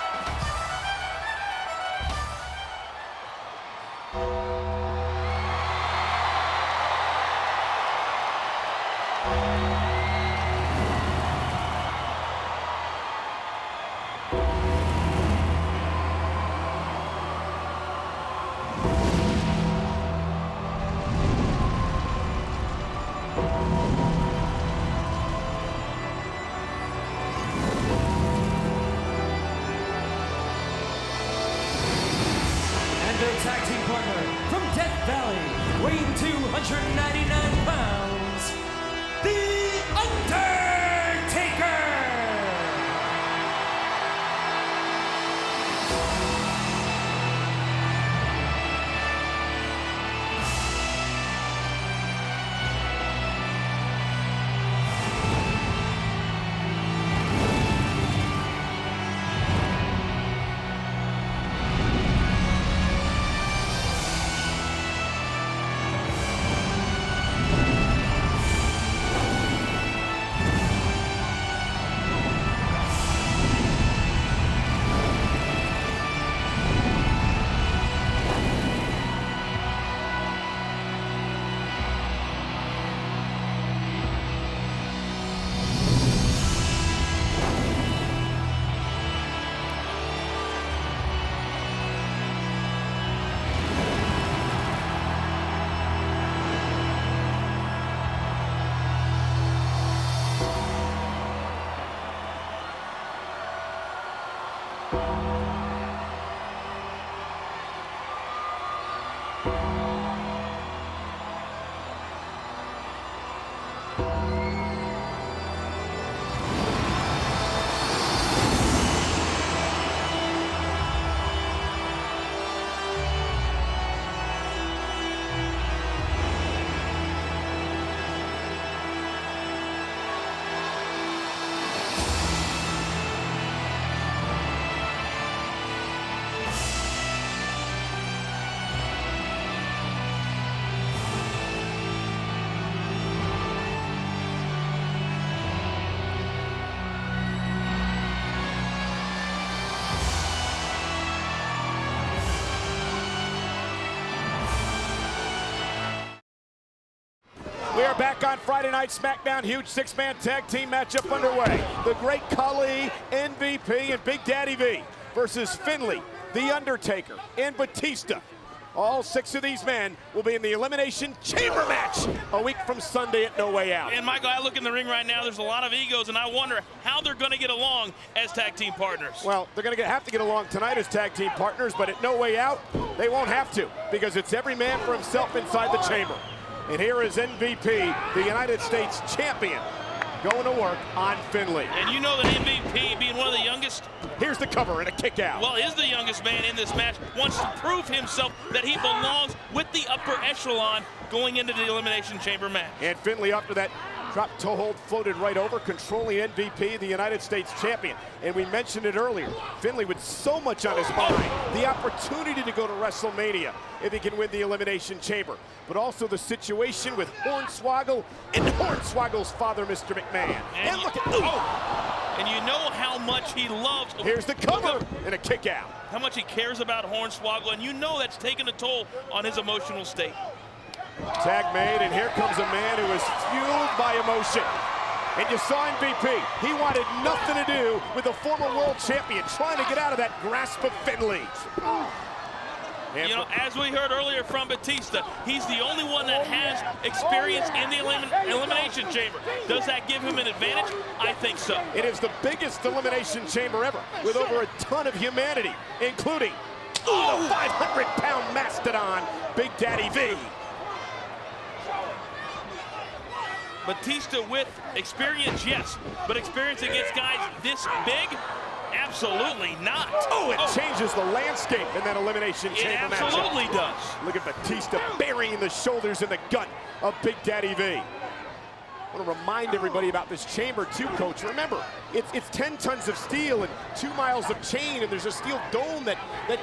team partner from Death Valley, weighing 299 pounds, The Undertaker! We are back on Friday Night SmackDown. Huge six-man tag team matchup underway. The Great Khali, MVP, and Big Daddy V versus Finlay, The Undertaker, and Batista. All six of these men will be in the Elimination Chamber match a week from Sunday at No Way Out. And Michael, I look in the ring right now, there's a lot of egos, and I wonder how they're going to get along as tag team partners. Well, they're going to have to get along tonight as tag team partners, but at No Way Out, they won't have to, because it's every man for himself inside the chamber. And here is MVP, the United States champion, going to work on Finlay. And you know that MVP, being one of the youngest, here's the cover and a kick out. well, is the youngest man in this match, wants to prove himself that he belongs with the upper echelon going into the Elimination Chamber match. And Finlay, after that drop toe hold, floated right over, controlling MVP, the United States champion. And we mentioned it earlier, Finlay with so much on his mind, the opportunity to go to WrestleMania if he can win the Elimination Chamber, but also the situation with Hornswoggle and Hornswoggle's father, Mr. McMahon. And look at, and you know how much he loves. Here's the cover and a kick out. How much he cares about Hornswoggle, and you know that's taken a toll on his emotional state. Tag made, and here comes a man who is fueled by emotion. And you saw MVP. He wanted nothing to do with the former world champion trying to get out of that grasp of Finlay. You know, as we heard earlier from Batista, he's the only one that has experience in the Elimination Chamber. Does that give him an advantage? I think so. It is the biggest Elimination Chamber ever, with over a ton of humanity, including the 500-pound mastodon, Big Daddy V. Batista with experience, yes, but experience against guys this big? Absolutely not. Oh, it changes the landscape in that Elimination Chamber matchup. It absolutely does. Look at Batista burying the shoulders in the gut of Big Daddy V. I want to remind everybody about this chamber too, Coach. Remember, it's 10 tons of steel and 2 miles of chain, and there's a steel dome that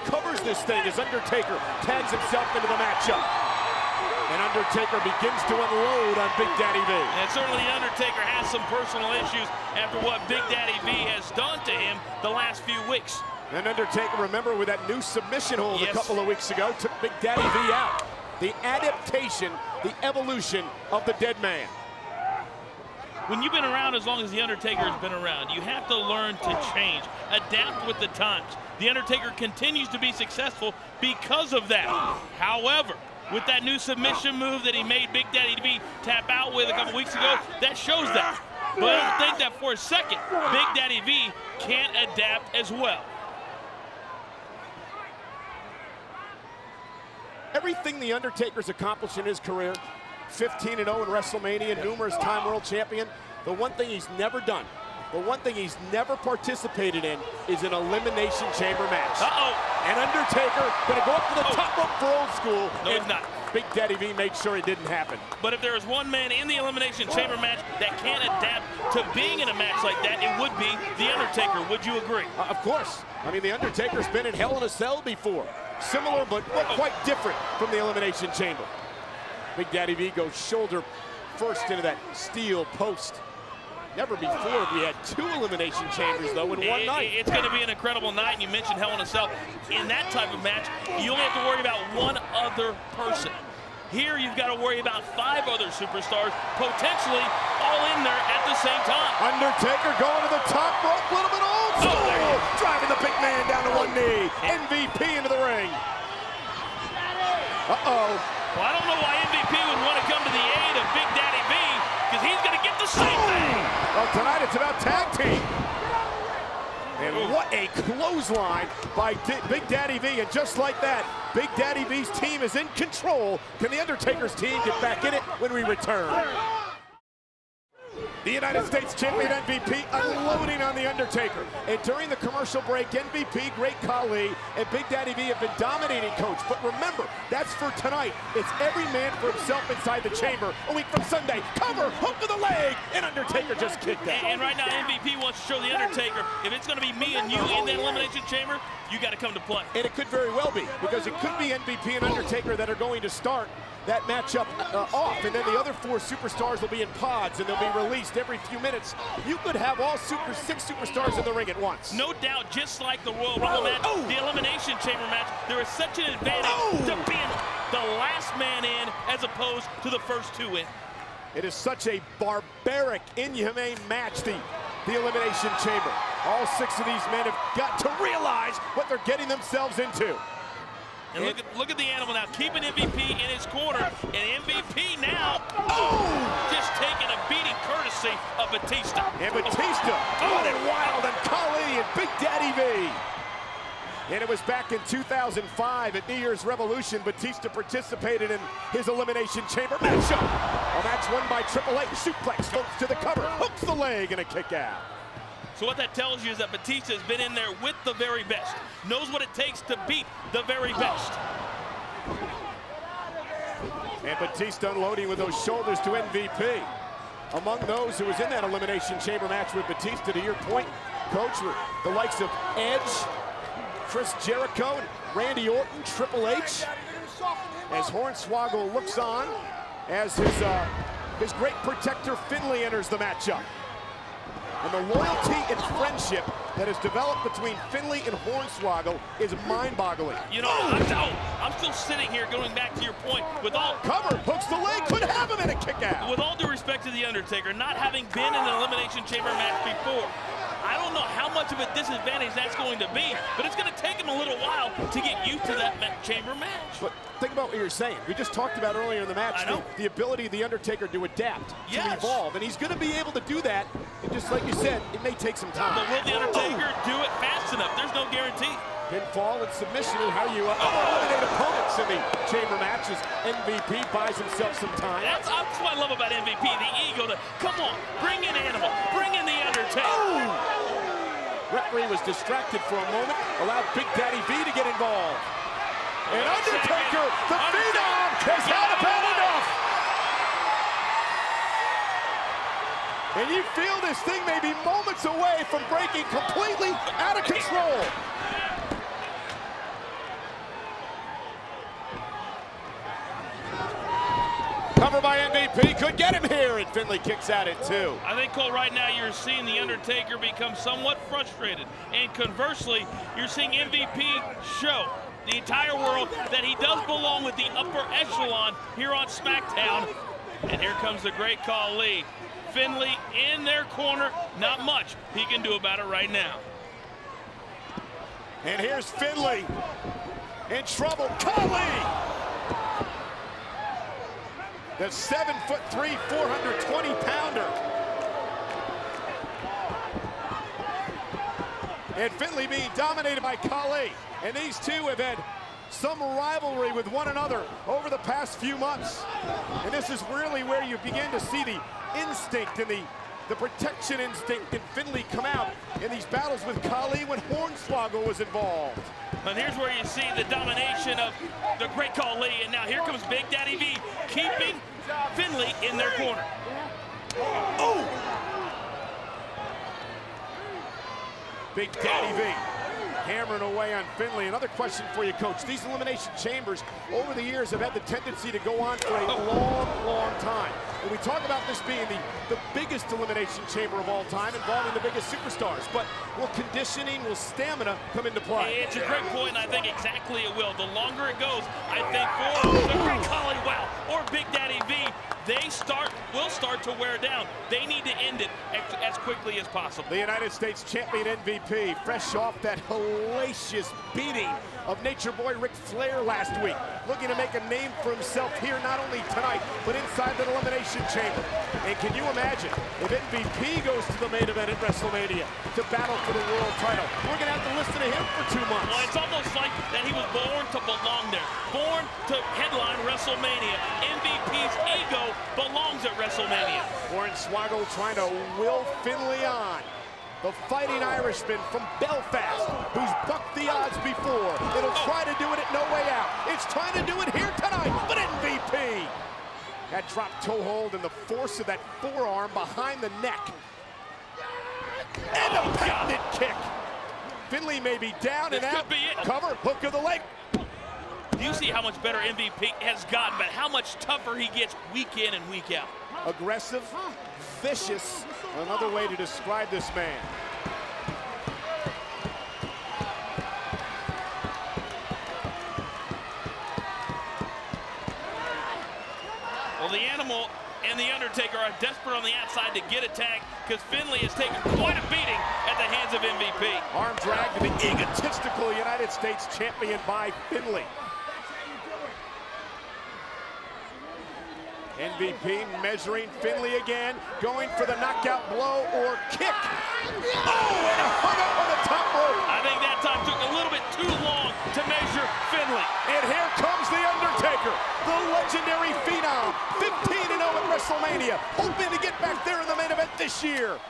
covers this thing as Undertaker tags himself into the matchup. And Undertaker begins to unload on Big Daddy V. And certainly Undertaker has some personal issues after what Big Daddy V has done to him the last few weeks. And Undertaker, remember, with that new submission hold a couple of weeks ago, took Big Daddy V out. The adaptation, the evolution of the dead man. When you've been around as long as The Undertaker has been around, you have to learn to change, adapt with the times. The Undertaker continues to be successful because of that. However, with that new submission move that he made Big Daddy V tap out with a couple weeks ago, that shows that. But I don't think that for a second, Big Daddy V can't adapt as well. everything The Undertaker's accomplished in his career, 15-0 in WrestleMania, numerous time world champion, the one thing he's never done, the one thing he's never participated in is an Elimination Chamber match. And Undertaker gonna go up to the top rope for Old School. No, he's not. Big Daddy V made sure it didn't happen. But if there is one man in the Elimination Chamber match that can't adapt to being in a match like that, it would be The Undertaker. Would you agree? Of course. I mean, The Undertaker's been in Hell in a Cell before. Similar, but quite different from the Elimination Chamber. Big Daddy V goes shoulder first into that steel post. Never before have we had 2 Elimination Chambers, though, in one night. It's going to be an incredible night, and you mentioned Hell in a Cell. In that type of match, you only have to worry about one other person. Here, you've got to worry about 5 other superstars, potentially all in there at the same time. Undertaker going to the top rope, a little bit Old School, driving the big man down to one knee. MVP into the ring. Well, I don't know why MVP would want to come to the aid of Big Daddy V, because he's going to get the same thing. Well, tonight it's about tag team. And what a clothesline by Big Daddy V. And just like that, Big Daddy V's team is in control. Can The Undertaker's team get back in it when we return? The United States Champion MVP unloading on The Undertaker. And during the commercial break, MVP, Great Khali, and Big Daddy V have been dominating, Coach. But remember, that's for tonight. It's every man for himself inside the chamber. A week from Sunday, cover, hook to the leg, and Undertaker just kicked out. And right now, MVP wants to show The Undertaker, if it's going to be me and you in that Elimination Chamber, you got to come to play. And it could very well be, because it could be MVP and Undertaker that are going to start that matchup off, and then the other 4 superstars will be in pods, and they'll be released every few minutes. You could have all 6 superstars in the ring at once. No doubt, just like the Royal Rumble match, the Elimination Chamber match, there is such an advantage to being the last man in as opposed to the first 2 in. It is such a barbaric, inhumane match, the Elimination Chamber. All 6 of these men have got to realize what they're getting themselves into. And look at the animal now, keeping MVP in his corner, and MVP now, just taking a beating courtesy of Batista. And Batista running wild on Khali and Big Daddy V. And it was back in 2005 at New Year's Revolution, Batista participated in his Elimination Chamber matchup. A match won by Triple H, suplex, goes to the cover, hooks the leg, and a kick out. So what that tells you is that Batista has been in there with the very best, knows what it takes to beat the very best. And Batista unloading with those shoulders to MVP. Among those who was in that Elimination Chamber match with Batista, to your point, Coach, with the likes of Edge, Chris Jericho, and Randy Orton, Triple H, as Hornswoggle looks on as his great protector Finlay enters the matchup. And the loyalty and friendship that has developed between Finlay and Hornswoggle is mind-boggling. You know, I'm still sitting here going back to your point with all... Cover, hooks the leg, could have him in a kick out. With all due respect to The Undertaker, not having been in an Elimination Chamber match before, I don't know how much of a disadvantage that's going to be, but it's going to take him a little while to get used to that chamber match. But think about what you're saying. We just talked about earlier in the match the ability of The Undertaker to adapt, to evolve, and he's going to be able to do that. And just like you said, it may take some time. But will The Undertaker do it fast enough? There's no guarantee. Pinfall and submission is how you eliminate opponents in the chamber matches. MVP buys himself some time. That's what I love about MVP, the ego. Come on, bring in Animal, bring in The Undertaker. Referee was distracted for a moment, allowed Big Daddy V to get involved. And Undertaker, the Phenom, has had about enough. And you feel this thing may be moments away from breaking completely out of control. Cover by MVP, could get him here, and Finlay kicks out at 2. I think, Cole, right now you're seeing The Undertaker become somewhat frustrated. And conversely, you're seeing MVP show the entire world that he does belong with the upper echelon here on SmackDown. And here comes the Great Khali. Finlay in their corner, not much he can do about it right now. And here's Finlay in trouble. Khali! The 7'3", 420-pounder. And Finlay being dominated by Khali. And these two have had some rivalry with one another over the past few months. And this is really where you begin to see the instinct and the protection instinct in Finlay come out in these battles with Khali when Hornswoggle was involved. And here's where you see the domination of the great Khali. And now here comes Big Daddy V, keeping Finlay in their corner. Oh! Big Daddy V hammering away on Finlay. Another question for you, Coach. These elimination chambers over the years have had the tendency to go on for a long, long time. And we talk about this being the biggest elimination chamber of all time, involving the biggest superstars. But will conditioning, will stamina come into play? It's a great point, and I think exactly it will. The longer it goes, I think for the great Khali, wow, or Big Daddy V, will start to wear down. They need to end it as quickly as possible. The United States champion MVP, fresh off that hellacious beating of Nature Boy Ric Flair last week, looking to make a name for himself here, not only tonight, but inside the elimination chamber. And can you imagine if MVP goes to the main event at WrestleMania to battle for the world title? We're gonna have to listen to him for 2 months. Well, it's almost like that he was born to belong there, born to headline WrestleMania. MVP's ego belongs at WrestleMania. Hornswoggle trying to will Finlay on. The Fighting Irishman from Belfast, who's bucked the odds before. It'll try to do it at No Way Out. It's trying to do it here tonight, but MVP. That drop toe hold and the force of that forearm behind the neck. And a patented kick. Finlay may be down and out. Could be it. Cover, hook of the leg. You see how much better MVP has gotten, but how much tougher he gets week in and week out. Aggressive, vicious, another way to describe this man. Well, the Animal and the Undertaker are desperate on the outside to get attacked because Finlay has taken quite a beating at the hands of MVP. Arm drag to the egotistical United States champion by Finlay. MVP measuring Finlay again, going for the knockout blow or kick. Oh, and a hung up on the top rope. I think that time took a little bit too long to measure Finlay. And here comes The Undertaker, the legendary Phenom, 15-0 at WrestleMania, hoping to get back there in the main event this year.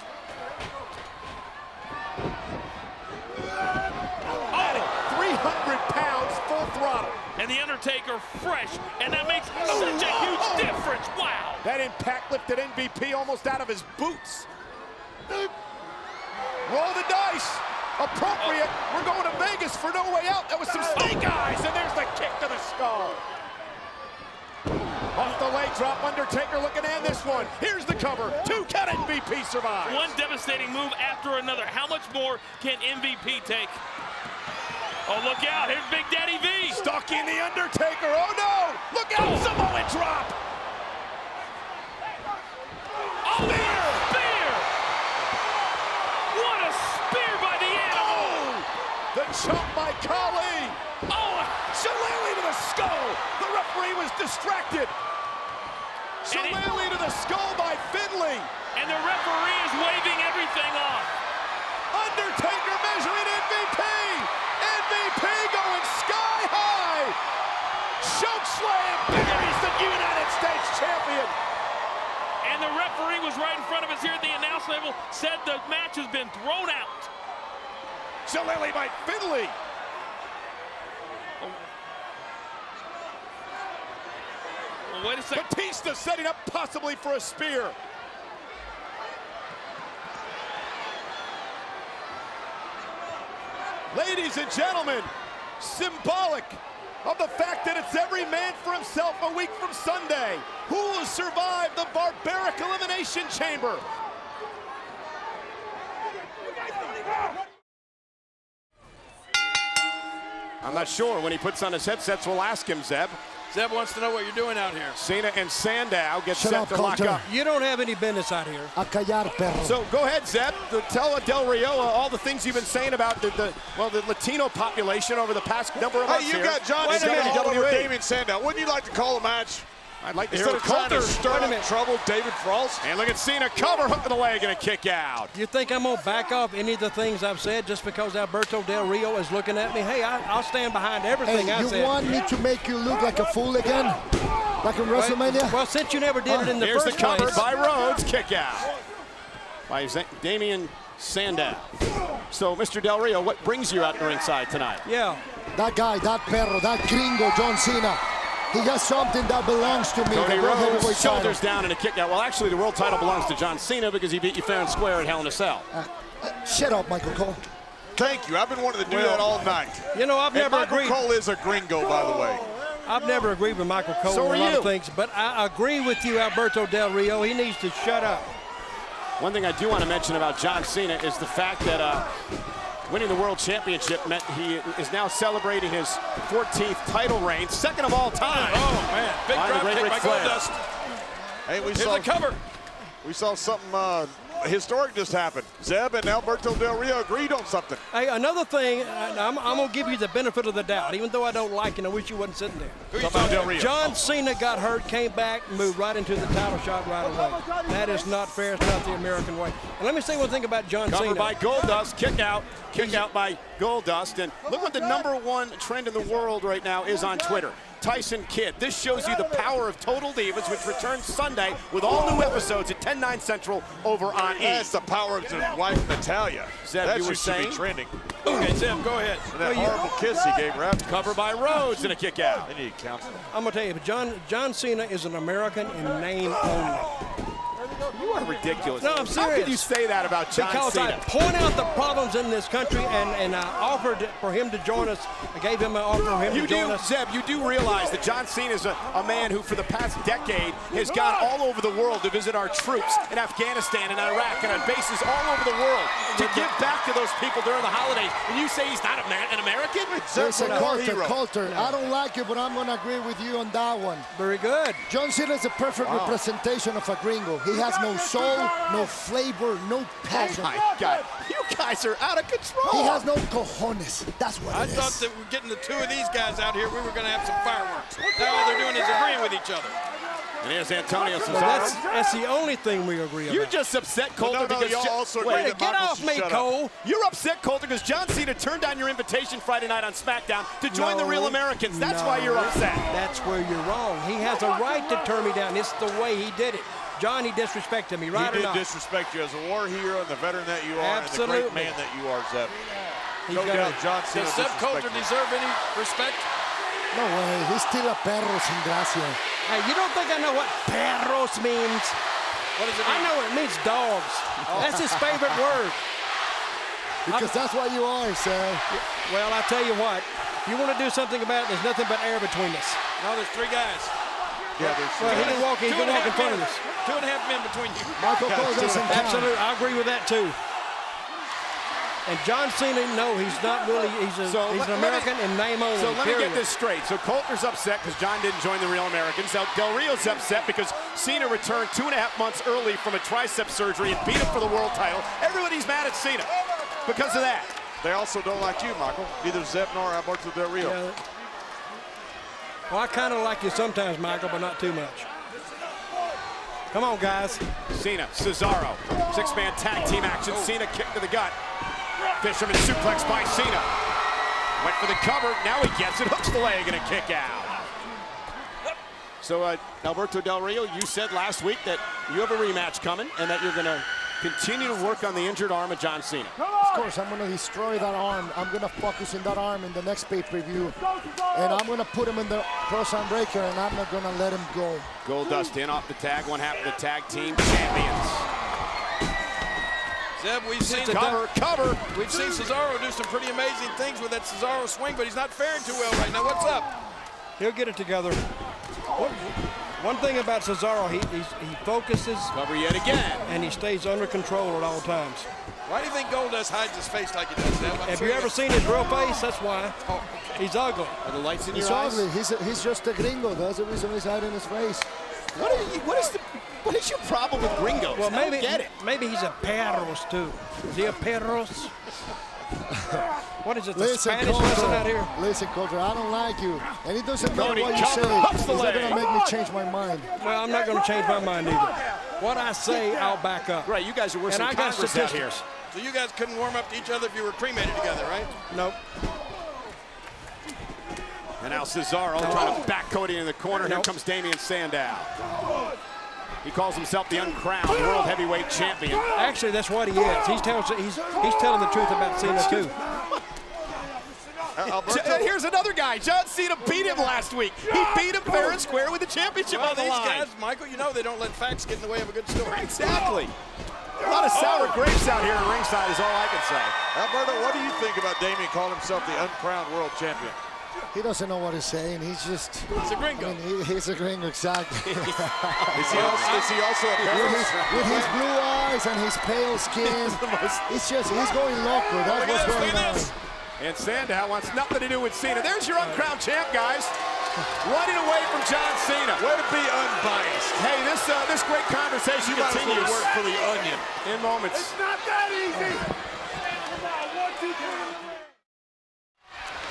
Adding 300 pounds full throttle. And The Undertaker fresh, and that makes such a huge difference. Wow. That impact lifted MVP almost out of his boots. Roll the dice. Appropriate. We're going to Vegas for No Way Out. That was some snake eyes, and there's the kick to the skull. Off the leg drop, Undertaker looking to end this one. Here's the cover. 2 count. MVP survives. One devastating move after another. How much more can MVP take? Oh, look out. Here's Big Daddy V. Stalking The Undertaker. Oh, no. Look out. Samoan drop. Oh, spear. What a spear by the Animal. Oh, the chop by Khali. Oh, Shillelagh to the skull. The referee was distracted. Shillelagh to the skull by Finlay. And the referee is waving everything off. Undertaker measuring MVP. MVP going sky high. Choke slam buries the United States champion. And the referee was right in front of us here at the announce table, said the match has been thrown out. Shillelagh by Finlay. Well, wait a second. Batista setting up possibly for a spear. Ladies and gentlemen, symbolic of the fact that it's every man for himself a week from Sunday. Who will survive the barbaric elimination chamber? I'm not sure. When he puts on his headsets, we'll ask him, Zeb. Zeb wants to know what you're doing out here. Cena and Sandow get set to lock up. You don't have any business out here. A callar, perro. So go ahead, Zeb. Tell Del Rio all the things you've been saying about the Latino population over the past number of months. Hey, you got John Cena all over Damien Sandow. Wouldn't you like to call a match? I'd like to hear Instead of trying to Coulter. stir up trouble, David Frost. And look at Cena, cover, hook to the leg, and a kick out. You think I'm going to back off any of the things I've said just because Alberto Del Rio is looking at me? Hey, I'll stand behind everything I said. You want me to make you look like a fool again? Like in WrestleMania? Well, since you never did it in the Here's first the cover place. by Rhodes, kick out by Damian Sandow. So, Mr. Del Rio, what brings you out to ringside tonight? Yeah. That guy, that perro, that gringo, John Cena. He has something that belongs to me. Cody the World Heavyweight Rhodes, title. shoulders down and a kick out. Well, actually, the world title belongs to John Cena because he beat you fair and square at Hell in a Cell. Shut up, Michael Cole. Thank you. I've been wanting to do that all night. You know, I've never Michael agreed. Cole is a gringo, by the way. I've never agreed with Michael Cole So on are a lot you. of things, but I agree with you, Alberto Del Rio. He needs to shut up. One thing I do want to mention about John Cena is the fact that winning the World Championship meant he is now celebrating his 14th title reign, second of all time. Oh, man. Big Behind the drop great kick Ric by Flair. Goldust. Hey, we Here's saw the cover. We saw something historic just happen. Zeb and Alberto Del Rio agreed on something. Hey, another thing, I'm going to give you the benefit of the doubt, even though I don't like it. I wish you wasn't sitting there. Talking about Del Rio. John Cena got hurt, came back, moved right into the title shot right away. That is not fair. It's not the American way. And let me say one thing about John Covered Cena. by Goldust, kick out by Goldust. And look what the #1 trend in the world right now is on Twitter. Tyson Kidd. This shows you the power of Total Divas, which returns Sunday with all new episodes at 10/9 Central over on E! That's the power of his wife, Natalia. Zeb, that you were used to saying? be trending. Okay, Zeb, go ahead. And that horrible kiss he gave Raptor. Cover by Rhodes and a kick out. They need counseling. I'm going to tell you, John Cena is an American in name only. You are ridiculous. No, I'm How could serious. you say that about John Because Cena? I point out the problems in this country and I offered for him to join us. I gave him an offer for him You to join do, us. Zeb, you do realize that John Cena is a man who, for the past decade, has gone all over the world to visit our troops in Afghanistan and Iraq and on bases all over the world to give back to those people during the holidays. And you say he's not an American? Listen, hero. Coulter, I don't like you, but I'm going to agree with you on that one. Very good. John Cena is a perfect representation of a gringo. He has no soul, no flavor, no passion. Oh my God, you guys are out of control. He has no cojones. That's what I it thought is. that we're getting the two of these guys out here, we were going to have some fireworks. Now all they're doing is agreeing with each other. And here's Antonio Well, Cesaro. that's the only thing we agree about. You're just upset, Coulter, no, because y'all also agree Wait, that get Michael off should me, shut up. Cole. You're upset, Coulter, because John Cena turned down your invitation Friday night on SmackDown to join the No, Real Americans. That's no, why you're upset. That's where you're wrong. He has a right to turn me down. It's the way he did it. John, he disrespected me, right He or did not? disrespect you as a war hero and the veteran that you are and the Absolutely. great man that you are, Zeb. He's No got doubt a- John Cena Does Zeb Coulter disrespected you. deserve any respect? No way. He's still a perro sin gracia. Hey, you don't think I know what perros means? What does it I mean? know it means dogs. That's his favorite word. Because that's what you are, sir. Well, I tell you what, if you want to do something about it, there's nothing but air between us. No, there's three guys. Yeah, there's Well, he can walk in front of us. 2.5 men between you. Michael Cole doesn't count. Absolutely, I agree with that too. And John Cena, no, he's not really, he's an American in name only, So let me period. get this straight. So Coulter's upset because John didn't join the Real Americans. Now Del Rio's upset because Cena returned 2.5 months early from a tricep surgery and beat him for the world title. Everybody's mad at Cena because of that. They also don't like you, Michael. Neither Zeb nor Alberto Del Rio. Yeah. Well, I kind of like you sometimes, Michael, but not too much. Come on, guys. Cena, Cesaro, six-man tag team action. Cena kick to the gut. Fisherman suplex by Cena. Went for the cover. Now he gets it. Hooks the leg and a kick out. So, Alberto Del Rio, you said last week that you have a rematch coming and that you're going to continue to work on the injured arm of John Cena. Of course, I'm going to destroy that arm. I'm going to focus on that arm in the next pay-per-view. And I'm going to put him in the cross arm breaker, and I'm not going to let him go. Goldust in off the tag, one half of the tag team champions. Zeb, we've seen Cover. We've seen Cesaro do some pretty amazing things with that Cesaro swing, but he's not faring too well right now. What's up? He'll get it together. One thing about Cesaro, he focuses. Cover yet again. And he stays under control at all times. Why do you think Goldust hides his face like he does, Zeb? Have you ever seen his real face? That's why. Oh, okay. He's ugly. Are the lights in He's your eyes? ugly. He's just a gringo. That's the reason he's hiding his face. What is your problem with gringos? Well, I don't maybe get it. Maybe he's a perros too. Is he a perros? What is it, the Spanish lesson out here? Listen, Coulter, I don't like you. And it doesn't matter what you say. Hucks the It's not leg. going to make me change my mind. Well, I'm not going to change my mind either. What I say, I'll back up. Right, you guys are worse And than I got Congress out here. statistics. So you guys couldn't warm up to each other if you were cremated together, right? Nope. And now Cesaro trying to back Cody in the corner. Here Nope. comes Damien Sandow. He calls himself the uncrowned World Heavyweight Champion. Actually, that's what he is. He's telling the truth about Cena, too. And here's another guy. John Cena beat him last week. He beat him fair and square with the championship Well, on the these line. guys, Michael, you know they don't let facts get in the way of a good story. Exactly. A lot of sour grapes out here at ringside is all I can say. Alberto, what do you think about Damien calling himself the uncrowned world champion? He doesn't know what he's saying. He's just... He's a gringo. I mean, he's a gringo, exactly. Is he also a with his blue eyes and his pale skin, it's just, he's going loco. That's what's going on. And Sandow wants nothing to do with Cena. There's your uncrowned champ, guys. Running away from John Cena. Way to be unbiased. Hey, this great conversation You might as well continues. work for the Onion. In moments. It's not that easy. Come on, 1, 2, 3.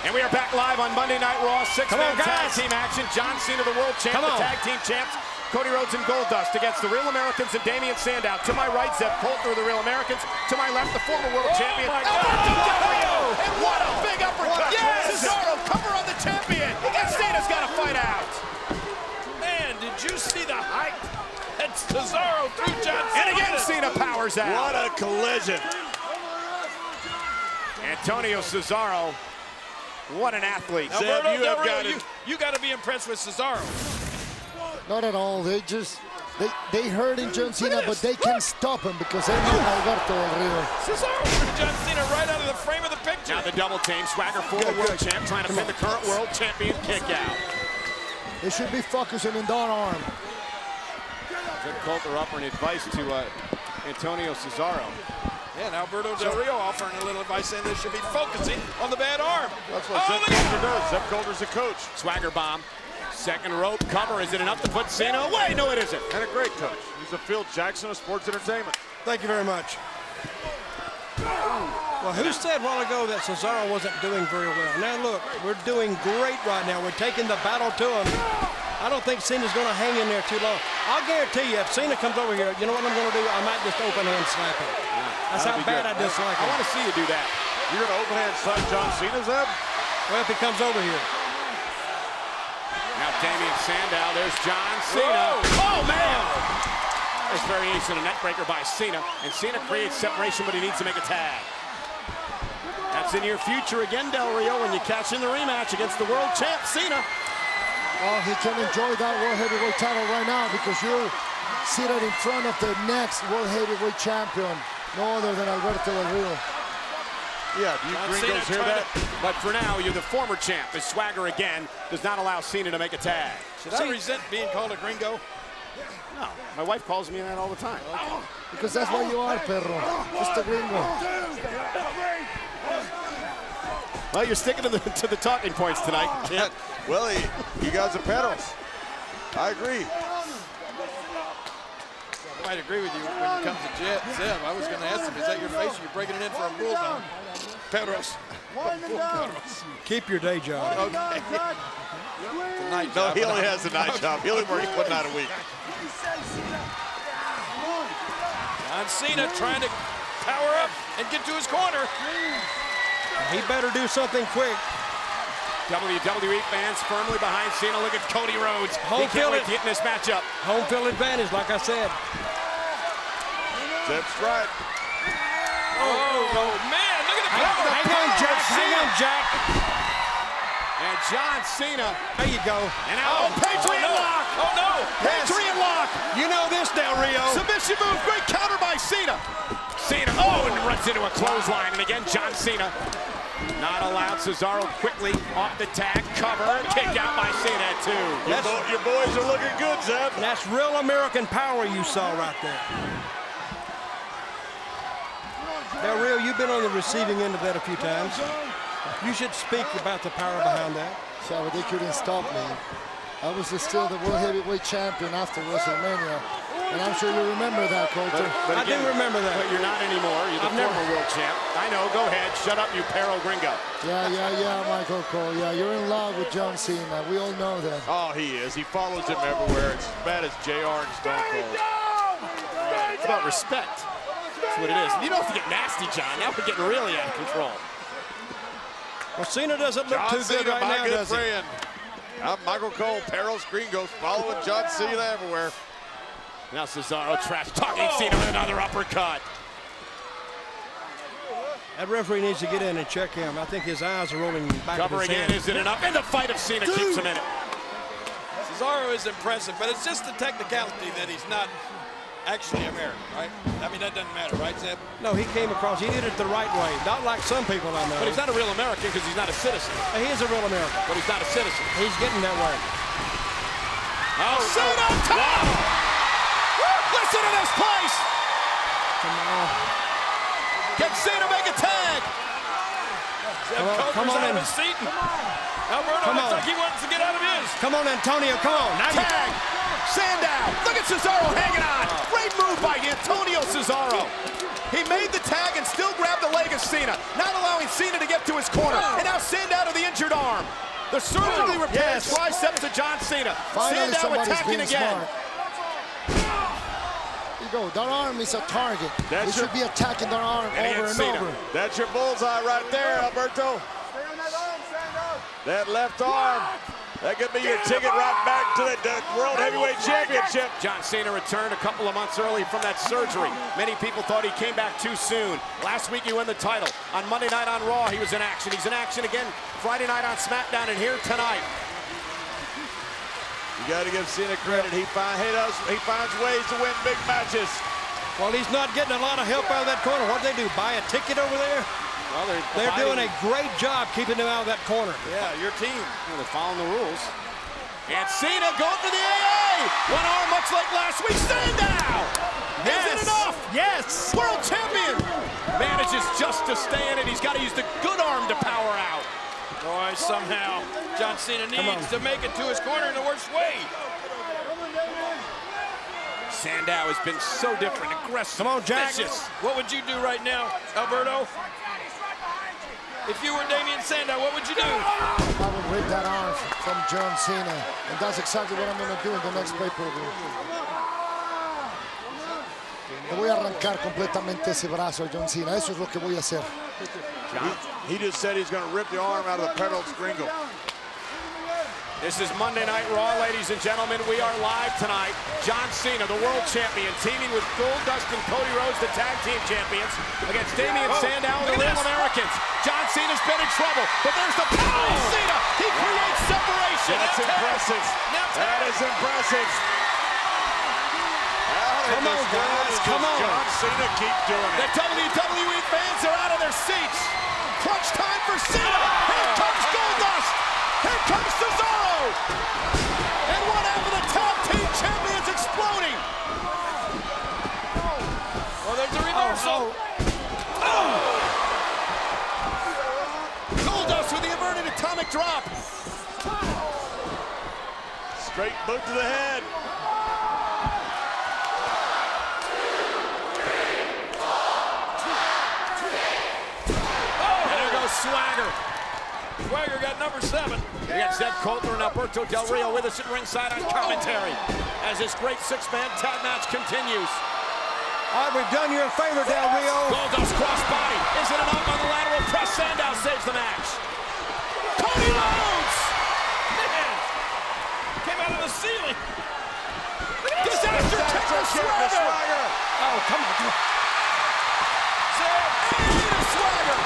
And we are back live on Monday Night Raw. Six-man tag team action. John Cena, the world champ, the tag team champs. Cody Rhodes and Goldust against the Real Americans and Damien Sandow. To my right, Zeb Coulter, the Real Americans. To my left, the former world champion, Alberto Del Rio. And what a big uppercut. Yes! Cesaro cover on the champion. And Cena's got to fight out. Man, did you see the height that Cesaro threw John Cena? And again, Cena powers out. What a collision. Antonio Cesaro, what an athlete. Alberto Zeb, Del Rio, you got to be impressed with Cesaro. Not at all. They hurting John Cena, but they can't stop him because they know Alberto Del Rio. Cesaro threw John Cena right out of the frame of the picture. Now the double team. Swagger, former world champ, trying to pin the current world champion kick out. They should be focusing in that arm. Zeb Coulter offering advice to Antonio Cesaro. Yeah, and Alberto Del Rio offering a little advice saying they should be focusing on the bad arm. That's what Zeb Coulter does. Zeb Coulter's a coach. Swagger bomb. Second rope cover. Is it enough to put Cena away? No, it isn't. And a great coach. He's the Phil Jackson of sports entertainment. Thank you very much. Well, who said a while ago that Cesaro wasn't doing very well? Now look, we're doing great right now. We're taking the battle to him. I don't think Cena's going to hang in there too long. I'll guarantee you, if Cena comes over here, you know what I'm going to do? I might just open hand slap him. That's how bad I dislike him. I want to see you do that. You're going to open hand slap John Cena, Zeb? Well, if he comes over here. Now Damien Sandow, there's John Cena. Oh, man! Nice variation, a neck breaker by Cena. And Cena creates separation, but he needs to make a tag. That's in your future again, Del Rio, when you catch in the rematch against the world champ, Cena. Well, he can enjoy that World Heavyweight title right now because you're seated in front of the next World Heavyweight champion, no other than Alberto Del Rio. Yeah, do you gringos hear that? But for now, you're the former champ. As Swagger again does not allow Cena to make a tag. Should I resent being called a gringo? No, my wife calls me that all the time. Because that's what you are, perro. Just a gringo. Well, you're sticking to the talking points tonight. Yeah. Well, you guys are pedals. I agree. I might agree with you when it comes to Zeb. I was going to ask him, is that your face or you're breaking it in for a bulldog? Pedros. Keep your day job. Okay. Night No, job. he only has a night job. He only works 1 night a week. John Cena trying to power up and get to his corner. He better do something quick. WWE fans firmly behind Cena. Look at Cody Rhodes. He can't wait to get in this matchup. Home field advantage, like I said. Zeb's right. Oh, man, look at the power. Hang on, Jack. Hang on, Jack. And John Cena. There you go. And now, Patriot lock. Oh, no. Patriot lock. You know this, Del Rio. Submission move. Great counter by Cena. Cena, and runs into a clothesline. And again, John Cena. Not allowed. Cesaro quickly off the tag. Cover. Kick out by Cena, too. Your boys are looking good, Zeb. That's real American power you saw right there. Del Rio, you've been on the receiving end of that a few times. You should speak about the power behind that. So they couldn't stop me. I was still the World Heavyweight champion after WrestleMania. And I'm sure you remember that, Colter. But I do remember that. But you're not anymore. You're the former world champ. I know. Go ahead. Shut up, you Perro Gringo. Yeah, Michael Cole. Yeah, you're in love with John Cena. We all know that. Oh, he is. He follows him everywhere. It's as bad as JR and Stone Cold. It's about respect. That's what it is. You don't have to get nasty, John. Now we're getting really out of control. Well, Cena doesn't look John too Cena, good right my now, good does he? friend. Michael Cole, Perros Gringos, following John Cena everywhere. Now Cesaro trash-talking Cena with another uppercut. That referee needs to get in and check him. I think his eyes are rolling back of Covering his in, head. is it enough? And the fight of Cena keeps him in it. Cesaro is impressive, but it's just the technicality that he's not actually American, right? I mean, that doesn't matter, right, Zeb? No, he came across. He did it the right way, not like some people I know. But he's not a real American because he's not a citizen. He is a real American. But he's not a citizen. He's getting that way. Oh, Cena on top! Listen to this place! Come on. Can Cena make a tag? Zeb Come on out in. of his seat. Alberto looks like he wants to get out of his. Come on, Antonio, come on. Now Tag! Sandow! Look at Cesaro hanging on! Great move by Antonio Cesaro. He made the tag and still grabbed the leg of Cena, not allowing Cena to get to his corner. And now Sandow to the injured arm. The surgically repaired triceps to John Cena. Finally, Sandow somebody's attacking being again. smart. There you go. That arm is a target. That's He should be attacking that arm over and over. That's your bullseye right there, Alberto. That left arm. That could be your ticket right back to the World Heavyweight Championship. John Cena returned a couple of months early from that surgery. Many people thought he came back too soon. Last week he won the title. On Monday night on Raw, he was in action. He's in action again Friday night on SmackDown and here tonight. You got to give Cena credit. He finds ways to win big matches. Well, he's not getting a lot of help out of that corner. What'd they do, buy a ticket over there? Well, They're doing a great job keeping him out of that corner. Yeah, your team. Well, they're following the rules. And Cena going for the AA! One arm much like last week. Sandow! Is it enough? Yes! World champion! Manages just to stay in it. He's got to use the good arm to power out. Boy, somehow John Cena needs to make it to his corner in the worst way. Sandow has been so different, aggressive. Come on, Jack. Vicious. What would you do right now, Alberto? If you were Damian Sandow, what would you do? I would rip that arm from John Cena. And that's exactly what I'm going to do in the next pay-per-view. Le voy a arrancar completamente ese brazo a John Cena. Eso es lo que voy a hacer. He just said he's going to rip the arm out of the Perros Gringo. This is Monday Night Raw, ladies and gentlemen. We are live tonight. John Cena, the world champion, teaming with Goldust and Cody Rhodes, the tag team champions, against Damian Sandow and the Real Americans. John Cena's been in trouble, but there's the power of Cena. He creates separation. That's impressive. That is impressive. Come on, guys, come on. John Cena keep doing The it. WWE fans are out of their seats. Crunch time for Cena. Here comes Goldust. Here comes Cesaro. And one half of the tag team champions exploding. Well, there's a reversal. Goldust with the inverted atomic drop. Straight boot to the head. And there goes Swagger. Swagger got number 7. We got Zeb Colter and Alberto Del Rio with us at ringside on commentary as this great six-man tag match continues. All right, we've done you a favor, Del Rio. Goldust crossbody. Is it enough on the lateral press? Sandow saves the match. Cody Rhodes! Man, came out of the ceiling. Disaster kick for Swagger! Oh, come on. And Swagger!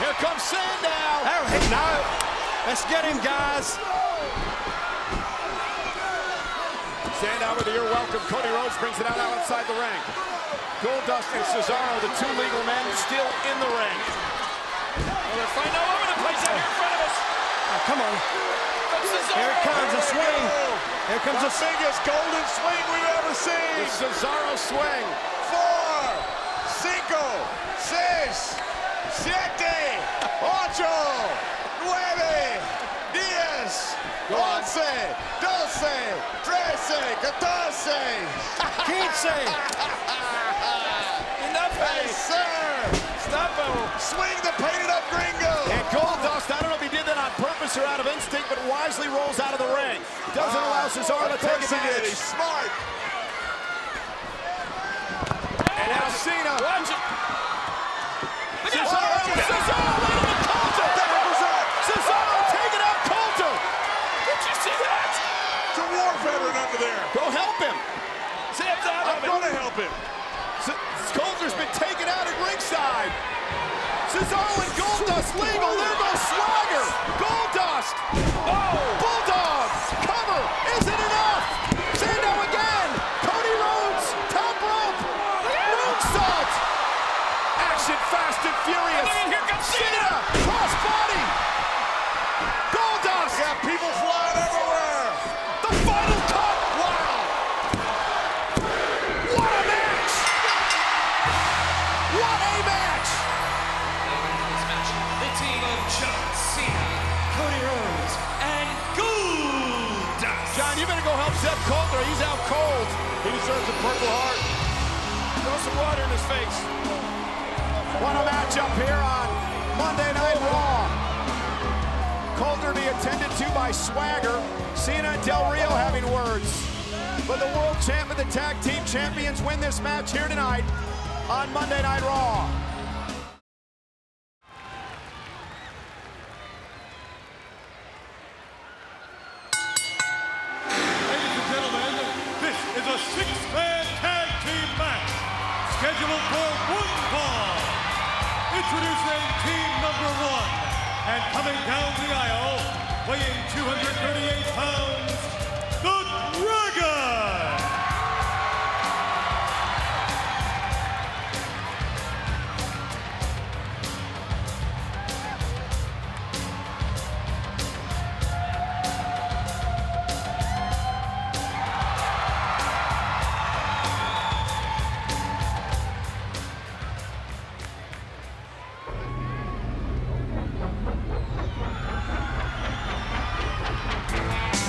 Here comes Sandow! Oh, hey, no. Let's get him, guys. Sandow with the you're welcome. Cody Rhodes brings it out outside the ring. Goldust and Cesaro, the two legal men, still in the ring. Well, they're fighting all over the place out here in front of us. Oh, come on. Here it comes, a swing. Here comes The a biggest golden swing we've ever seen. The Cesaro swing. 4, 5, 6, 7, 8, 9, 10, Once, doce, trece, catorce. 15. Enough, Yes, sir. Stop him. Swing the painted up gringo. And Goldust, I don't know if he did that on purpose or out of instinct, but wisely rolls out of the ring. Doesn't allow Cesaro to take advantage. He's smart. And now Cena. Watch it. Cesaro into the Coulter. Cesaro taking out Coulter. Did you see that? It's a war veteran under there. Go help him. Sam's out I'm of it. going to help him. Coulter's been taken out at ringside. Cesaro and Goldust legal. There goes Swagger. Goldust. Oh! Bulldog. Cover. Isn't enough. Sandow again. Cody Rhodes. Top rope. Moonsault. Action fast and furious. And here comes Cena. Cross body. Goldust. Got people flying everywhere. The final cut. Wow. What a match. What a match. The team of John Cena, Cody Rhodes, and Goldust. John, you better go help Zeb Coulter. He's out cold. He deserves a Purple Heart. Throw some water in his face. What a matchup here on Monday Night Raw. Coulter be attended to by Swagger. Cena and Del Rio having words. But the world champ and the tag team champions win this match here tonight on Monday Night Raw. Ladies and gentlemen, this is a six-man tag team match scheduled for one fall. Introducing team number one, and coming down the aisle, weighing 238 pounds, the Dragon.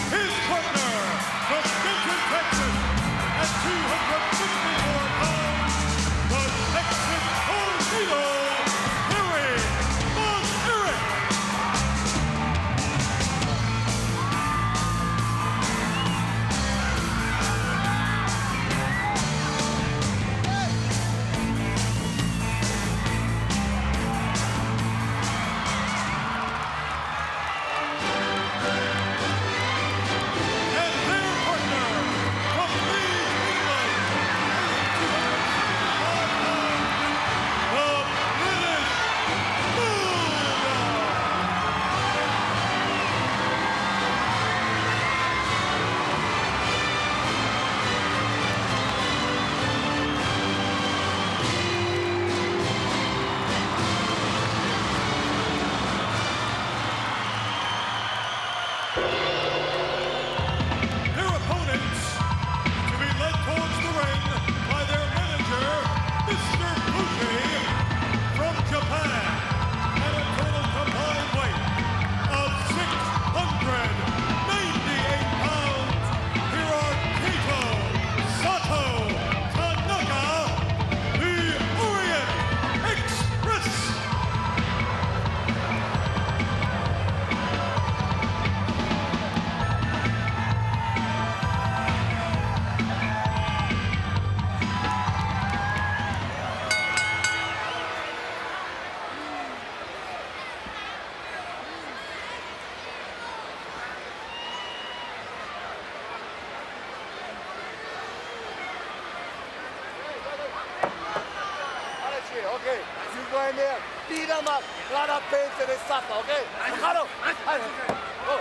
His partner, from Denton, Texas, at 254 pounds, the Texas Tornado, Harry Von Erich. And their partner, from Leeds, England, the British Bulldog. Their opponents, to be led towards the ring by their manager, Mr. Fuji, from Japan, at a total combined weight of 698 pounds. Here are Kato, Sato, Tanaka, the Orient Express. Okay, you go in there, beat them up, a lot of pain till they suffer, okay? Go.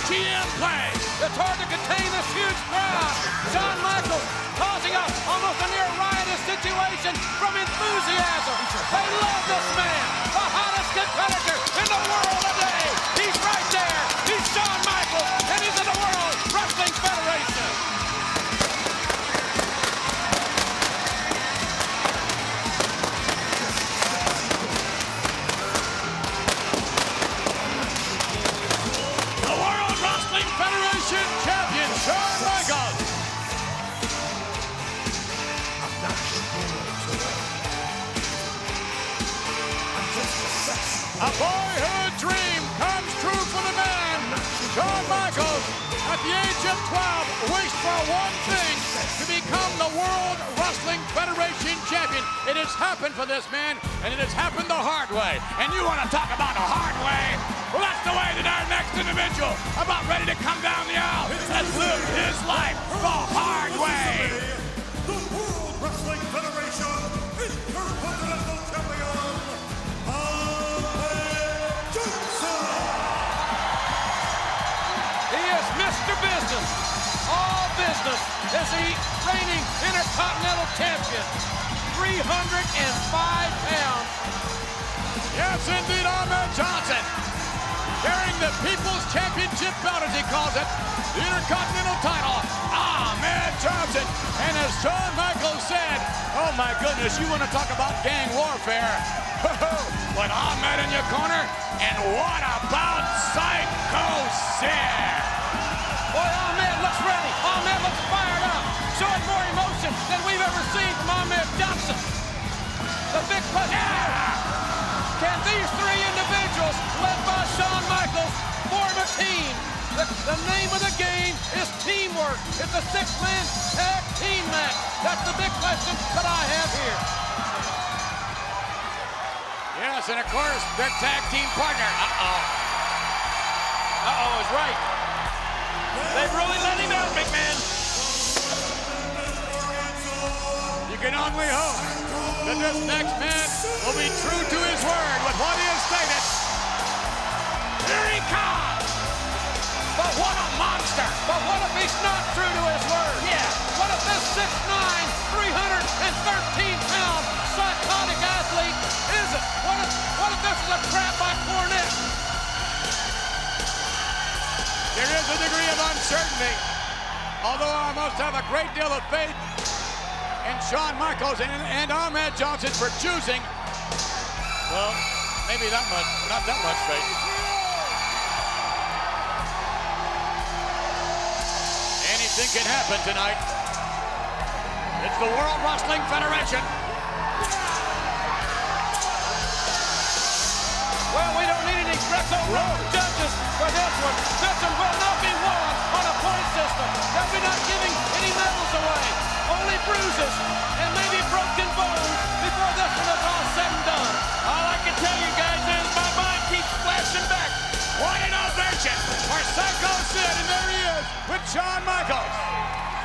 GM place. It's hard to contain this huge crowd. Shawn Michaels causing almost a near riotous situation from enthusiasm. They love this man, the hottest competitor in the world today. He's right there. He's Shawn Michaels, and he's in the World Wrestling Federation. Federation champion, Shawn Michaels. A boyhood dream comes true for the man. Shawn Michaels, at the age of 12, wished for one thing, to become the World Wrestling Federation champion. It has happened for this man, and it has happened the hard way. And you want to talk about a hard way? Well, that's the way that our next individual, about ready to come down the aisle, has lived his life the hard way. The World Wrestling Federation Intercontinental Champion, Ahmed Johnson. He is Mr. Business. All business is the reigning Intercontinental Champion. 305 pounds. Yes, indeed, Ahmed Johnson. Carrying the People's Championship belt, as he calls it, the Intercontinental title, Ahmed Johnson. And as Shawn Michaels said, oh my goodness, you want to talk about gang warfare. With Ahmed in your corner, and what about Psycho Sid? Boy, Ahmed looks ready. Ahmed looks fired up. Showing more emotion than we've ever seen from Ahmed Johnson. The big question here. Can these three individuals, led by Shawn Michaels, form a team? The name of the game is teamwork. It's a six-man tag team match. That's the big question that I have here. Yes, and of course, their tag team partner. Uh-oh is right. They've really let him out, McMahon. You can only hope that this next man will be true to his word with what he has stated. Here he comes! But what a monster! But what if he's not true to his word? Yeah. What if this 6'9", 313-pound psychotic athlete isn't? What if this is a trap by Cornette? There is a degree of uncertainty Although I must have a great deal of faith in Shawn Michaels and Ahmed Johnson for choosing, well, maybe that much, not that much faith. Anything can happen tonight. It's the World Wrestling Federation. Well, we don't need any Greco-Roman judges for this one. This one will not be won on a point system. They'll be not giving any medals away. Only bruises and maybe broken bones before this one is all said and done. All I can tell you guys is my mind keeps flashing back. What an ovation for Psycho Sid, and there he is with Shawn Michaels.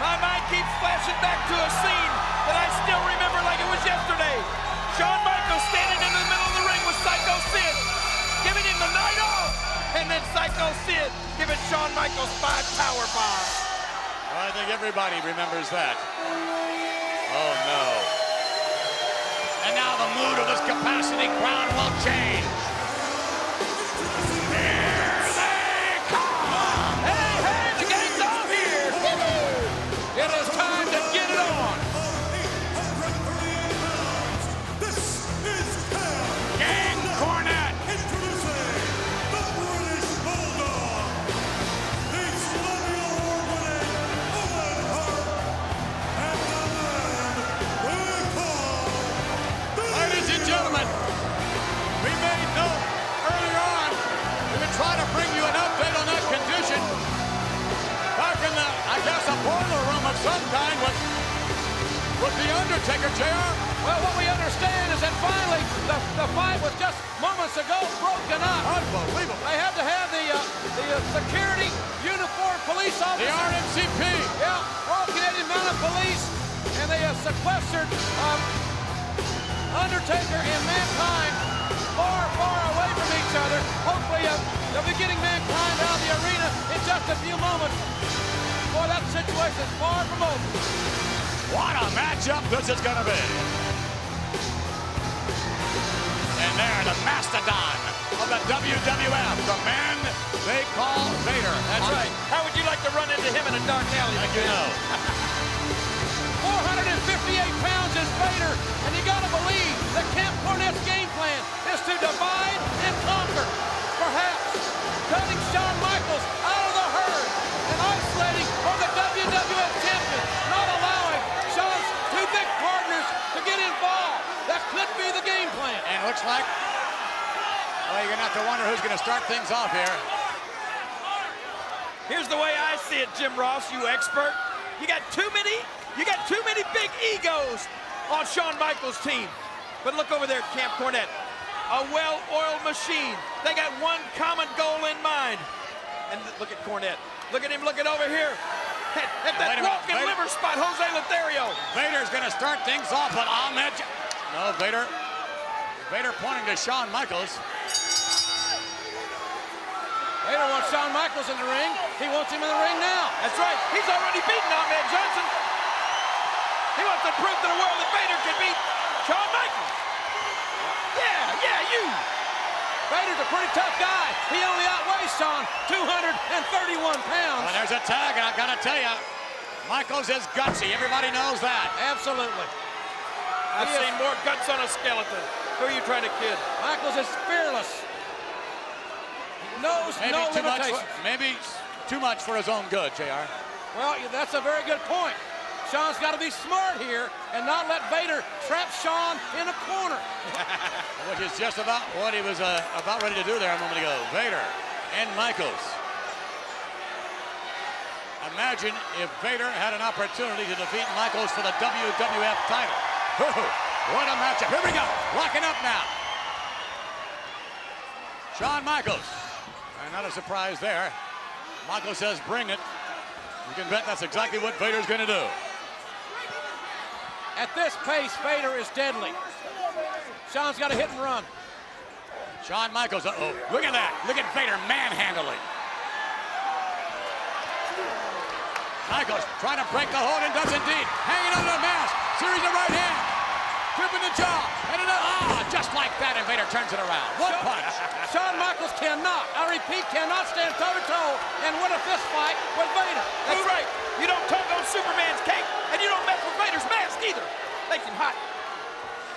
My mind keeps flashing back to a scene that I still remember like it was yesterday. Shawn Michaels standing in the middle of the ring with Psycho Sid, giving him the night off, and then Psycho Sid giving Shawn Michaels 5 power bombs. I think everybody remembers that. Oh no. And now the mood of this capacity crowd will change. Here they come! Hey, hey, the gang's all here! It is time to get it on! This is Gang Cornette! introducing the British Bulldog, the Slammy Award-winning Owen Hart, and the man we call Ladies and gentlemen, we made note earlier on. We would try to bring you an update on that condition. Back in the, I guess, a boiler room of some kind with the Undertaker, JR. Well, what we understand is that finally the fight was just moments ago broken up. Unbelievable. They had to have the security uniformed police officers. The RMCP. Yeah, Royal Canadian Mounted Police, and they sequestered Undertaker and Mankind far, far away from each other. Hopefully, they'll be getting Mankind out of the arena in just a few moments. Boy, that situation is far from over. What a matchup this is going to be. And there, the mastodon of the WWF, the man they call Vader. That's right. How would you like to run into him in a dark alley? Like you know. 458 pounds is Vader, and you gotta believe that Camp Cornette's game plan is to divide and conquer. Perhaps cutting Shawn Michaels out of the herd and isolating for the WWF champion, not allowing Shawn's 2 big partners to get involved. That could be the game plan. And it looks like, well, you're gonna have to wonder who's gonna start things off here. Here's the way I see it, Jim Ross, you expert. You got too many big egos on Shawn Michaels' team. But look over there, Camp Cornette. A well-oiled machine. They got one common goal in mind. And look at Cornette. Look at him looking over here. At that walking liver spot, Jose Lothario. Vader's gonna start things off, but Ahmed. No, Vader pointing to Shawn Michaels. Vader wants Shawn Michaels in the ring. He wants him in the ring now. That's right. He's already beaten Ahmed Johnson. He wants to prove to the world that Vader can beat Shawn Michaels. Yeah, you. Vader's a pretty tough guy. He only outweighs Shawn 231 pounds. Well, there's a tag, and I've got to tell you, Michaels is gutsy. Everybody knows that. Absolutely. I've seen more guts on a skeleton. Who are you trying to kid? Michaels is fearless. Knows no limitations. Maybe too much for his own good, JR. Well, that's a very good point. Shawn's got to be smart here and not let Vader trap Shawn in a corner. Which is just about what he was about ready to do there a moment ago. Vader and Michaels. Imagine if Vader had an opportunity to defeat Michaels for the WWF title. What a matchup. Here we go. Locking up now. Shawn Michaels. And not a surprise there. Michaels says, bring it. You can bet that's exactly what Vader's going to do. At this pace, Vader is deadly. Shawn's got a hit and run. Shawn Michaels, uh-oh. Look at that. Look at Vader manhandling. Michaels trying to break the hold and does indeed. Hanging under the mask. Series of right hand. Gripping the jaw. And another, just like that, and Vader turns it around. One punch. Shawn Michaels cannot, I repeat, cannot stand toe-to-toe and win a fist fight with Vader. That's right. You don't Makes him hot.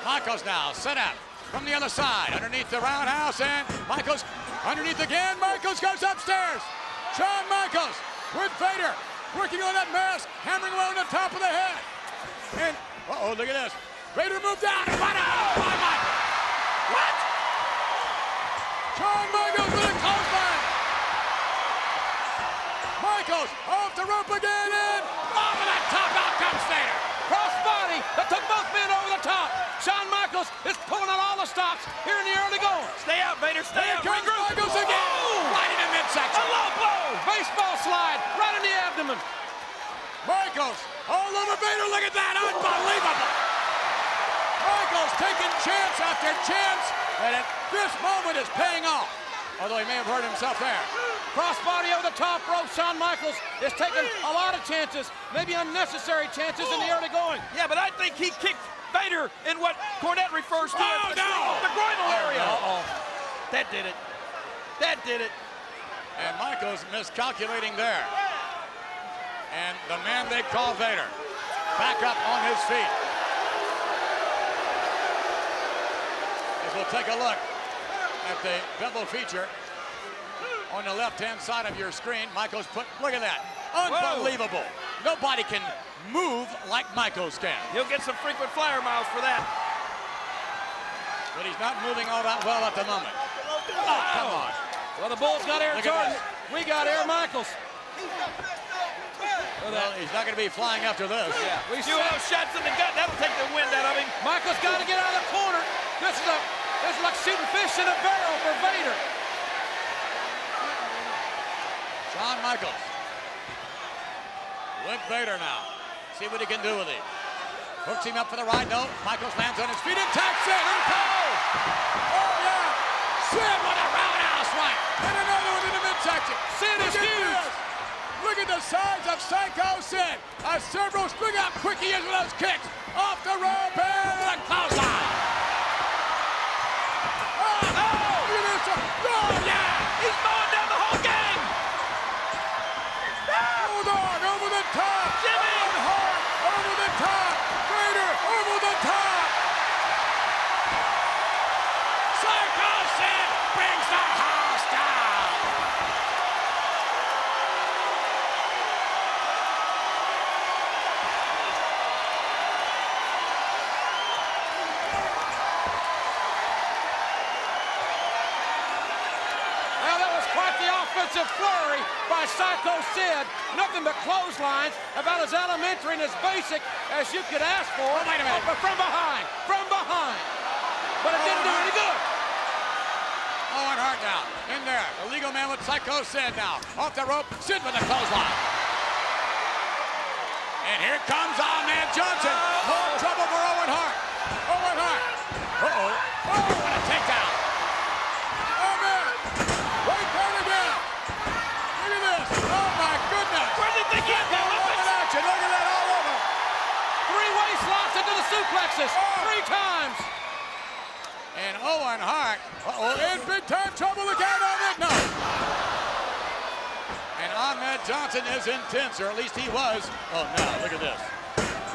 Michaels now set up from the other side, underneath the roundhouse, and Michaels underneath again. Michaels goes upstairs. Shawn Michaels with Vader, working on that mask, hammering away on the top of the head. And, uh-oh, look at this. Vader moved down. What? Oh, my Michaels. What? Shawn Michaels with a clothesline. Michaels off the rope again, and over the top, out comes Vader. Crossbody that took both men over the top. Shawn Michaels is pulling out all the stops here in the early going. Stay out, Vader, stay out. Here comes Michaels again. Right in the midsection. A low blow. Baseball slide right in the abdomen. Michaels all over Vader. Look at that. Unbelievable. Michaels taking chance after chance, and at this moment is paying off. Although he may have hurt himself there. Crossbody over the top rope. Shawn Michaels is taking a lot of chances, maybe unnecessary chances in the early going. Yeah, but I think he kicked Vader in what Cornette refers to as the groinal area. Uh-oh. That did it. That did it. And Michaels miscalculating there. And the man they call Vader back up on his feet. As we'll take a look at the double feature on the left-hand side of your screen. Michaels put, look at that. Unbelievable. Whoa. Nobody can move like Michaels can. He'll get some frequent flyer miles for that. But he's not moving all that well at the moment. Oh, come on. Well, the Bulls got Air Jordan. We got Air Michaels. Well, he's not going to be flying after this. Yeah. We few shots in the gut. That'll take the wind out of him. Michaels got to get out of the corner. This is like shooting fish in a barrel for Vader. Shawn Michaels with Vader now. See what he can do with him. Hooks him up for the ride. No. Michaels lands on his feet and tacks in. Oh, yeah. Sid with a roundhouse right. And another one in the midsection. Sid is huge. Look at the size of Psycho Sid. Look how quick he is with those kicks. Off the rope and a clothesline. Oh, look at this. Oh, yeah. He's mowing down the whole game. Bulldog over the top. Jimmy. Hart over the top. Vader over the top. Psycho Sid brings the house down. Offensive flurry by Psycho Sid. Nothing but clotheslines, about as elementary and as basic as you could ask for. Oh, wait a minute. But from behind. But it didn't do any good. Owen Hart now, in there. The legal man with Psycho Sid now. Off the rope, Sid with the clothesline. And here comes Ahmed Johnson. More trouble for Owen Hart. Owen Hart. Uh-oh. Oh, what a takedown. Ahmed. Right there again. Look at this. Oh, my goodness. Where did they get that? Action. Look at that all over. Three-way slots into the suplexes. 3 times. And Owen Hart, in big-time trouble again on it. No. And Ahmed Johnson is intense, or at least he was. Oh, no, look at this.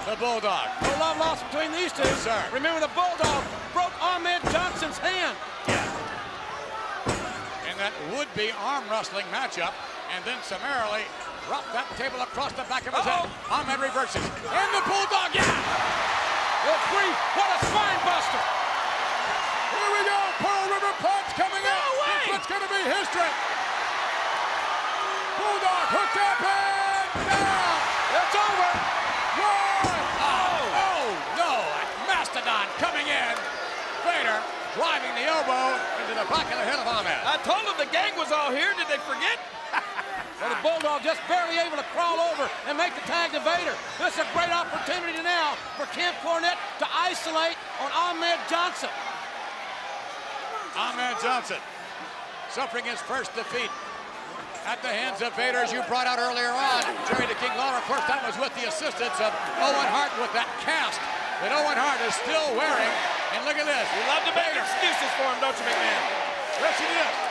The Bulldog. No love lost between these two. Yes, sir. Remember, the Bulldog broke Ahmed Johnson's hand. Yeah. In that would-be arm wrestling matchup, and then summarily dropped that table across the back of his head. Ahmed reverses. And the Bulldog, yeah! Good grief, what a spine buster! Here we go, Pearl River Punch coming out. No way! It's going to be history. Bulldog hooked up and down. It's over. One. Oh, no, Mastodon coming in. Vader driving the elbow into the back of the head of Ahmed. I told them the gang was all here. Did they forget? Well, the Bulldog just barely able to crawl over and make the tag to Vader. This is a great opportunity now for Camp Cornette to isolate on Ahmed Johnson. Ahmed Johnson suffering his first defeat at the hands of Vader, as you brought out earlier on. Jerry the King Lawler, of course, that was with the assistance of Owen Hart with that cast that Owen Hart is still wearing. And look at this. You love to make excuses for him, don't you, McMahon? Yes, he did.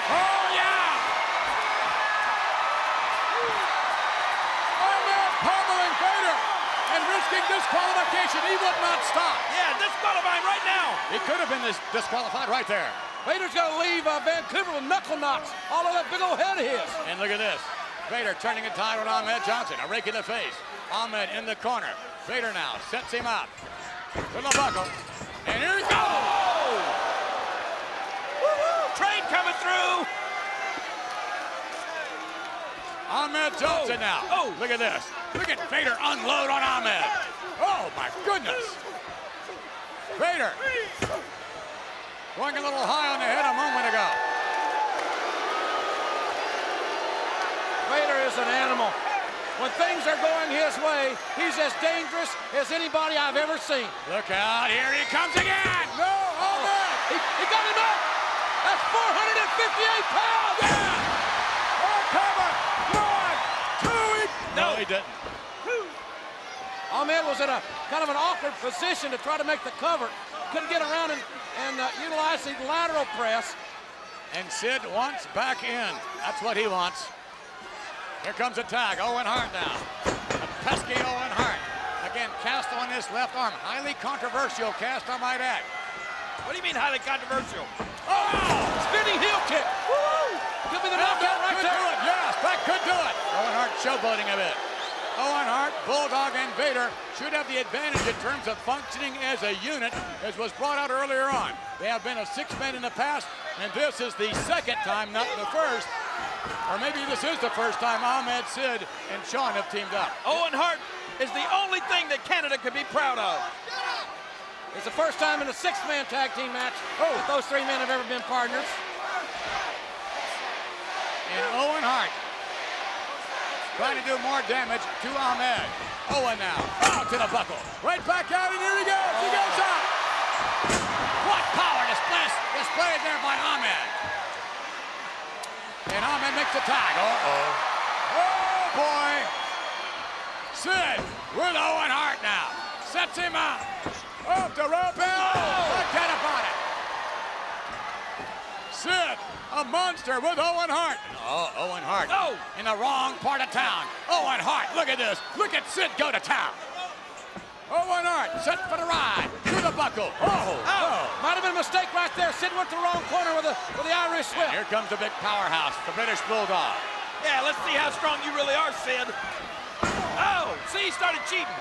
Oh, yeah! stop. Yeah, disqualifying right now. He could have been disqualified right there. Vader's going to leave Vancouver with knuckle knocks all over that big old head of his. And look at this. Vader turning a tide on Ahmed Johnson. A rake in the face. Ahmed in the corner. Vader now sets him up. To the buckle. And here he goes. Train coming through. Ahmed Johnson now. Oh. Look at this. Look at Vader unload on Ahmed. Oh, my goodness. Vader going a little high on the head a moment ago. Vader is an animal. When things are going his way, he's as dangerous as anybody I've ever seen. Look out, here he comes again. No, Ahmed. He got him up. That's 458 pounds. Yeah. Oh, cover. 1, 2. No, he didn't. Ahmed was in a kind of an awkward position to try to make the cover. Couldn't get around and utilize the lateral press. And Sid wants back in. That's what he wants. Here comes a tag. Owen Hart now. A pesky Owen Hart. Again, cast on this left arm. Highly controversial cast, I might add. What do you mean highly controversial? Oh! Spinning heel kick. Woo! Could be the knockout right there. Do it. Yes, that could do it. Owen Hart showboating a bit. Owen Hart, Bulldog, and Vader should have the advantage in terms of functioning as a unit, as was brought out earlier on. They have been a six-man in the past, and this is the second time, not the first. Or maybe this is the first time Ahmed, Sid, and Sean have teamed up. Owen Hart is the only thing that Canada could be proud of. It's the first time in a six-man tag team match that those three men have ever been partners. And Owen Hart trying to do more damage to Ahmed. Owen now, to the buckle. Right back out, and here he goes. He goes up. What power displayed there by Ahmed. And Ahmed makes the tag. Oh, boy. Sid with Owen Hart now. Sets him up. Off the rope. Forget about it. Sid, a monster with Owen Hart. Oh, Owen Hart. Oh. In the wrong part of town. Owen Hart, look at this. Look at Sid go to town. Owen Hart set for the ride. To the buckle. Might have been a mistake right there. Sid went to the wrong corner with the Irish whip. Here comes the big powerhouse, the British Bulldog. Yeah, let's see how strong you really are, Sid. Oh, see, he started cheating.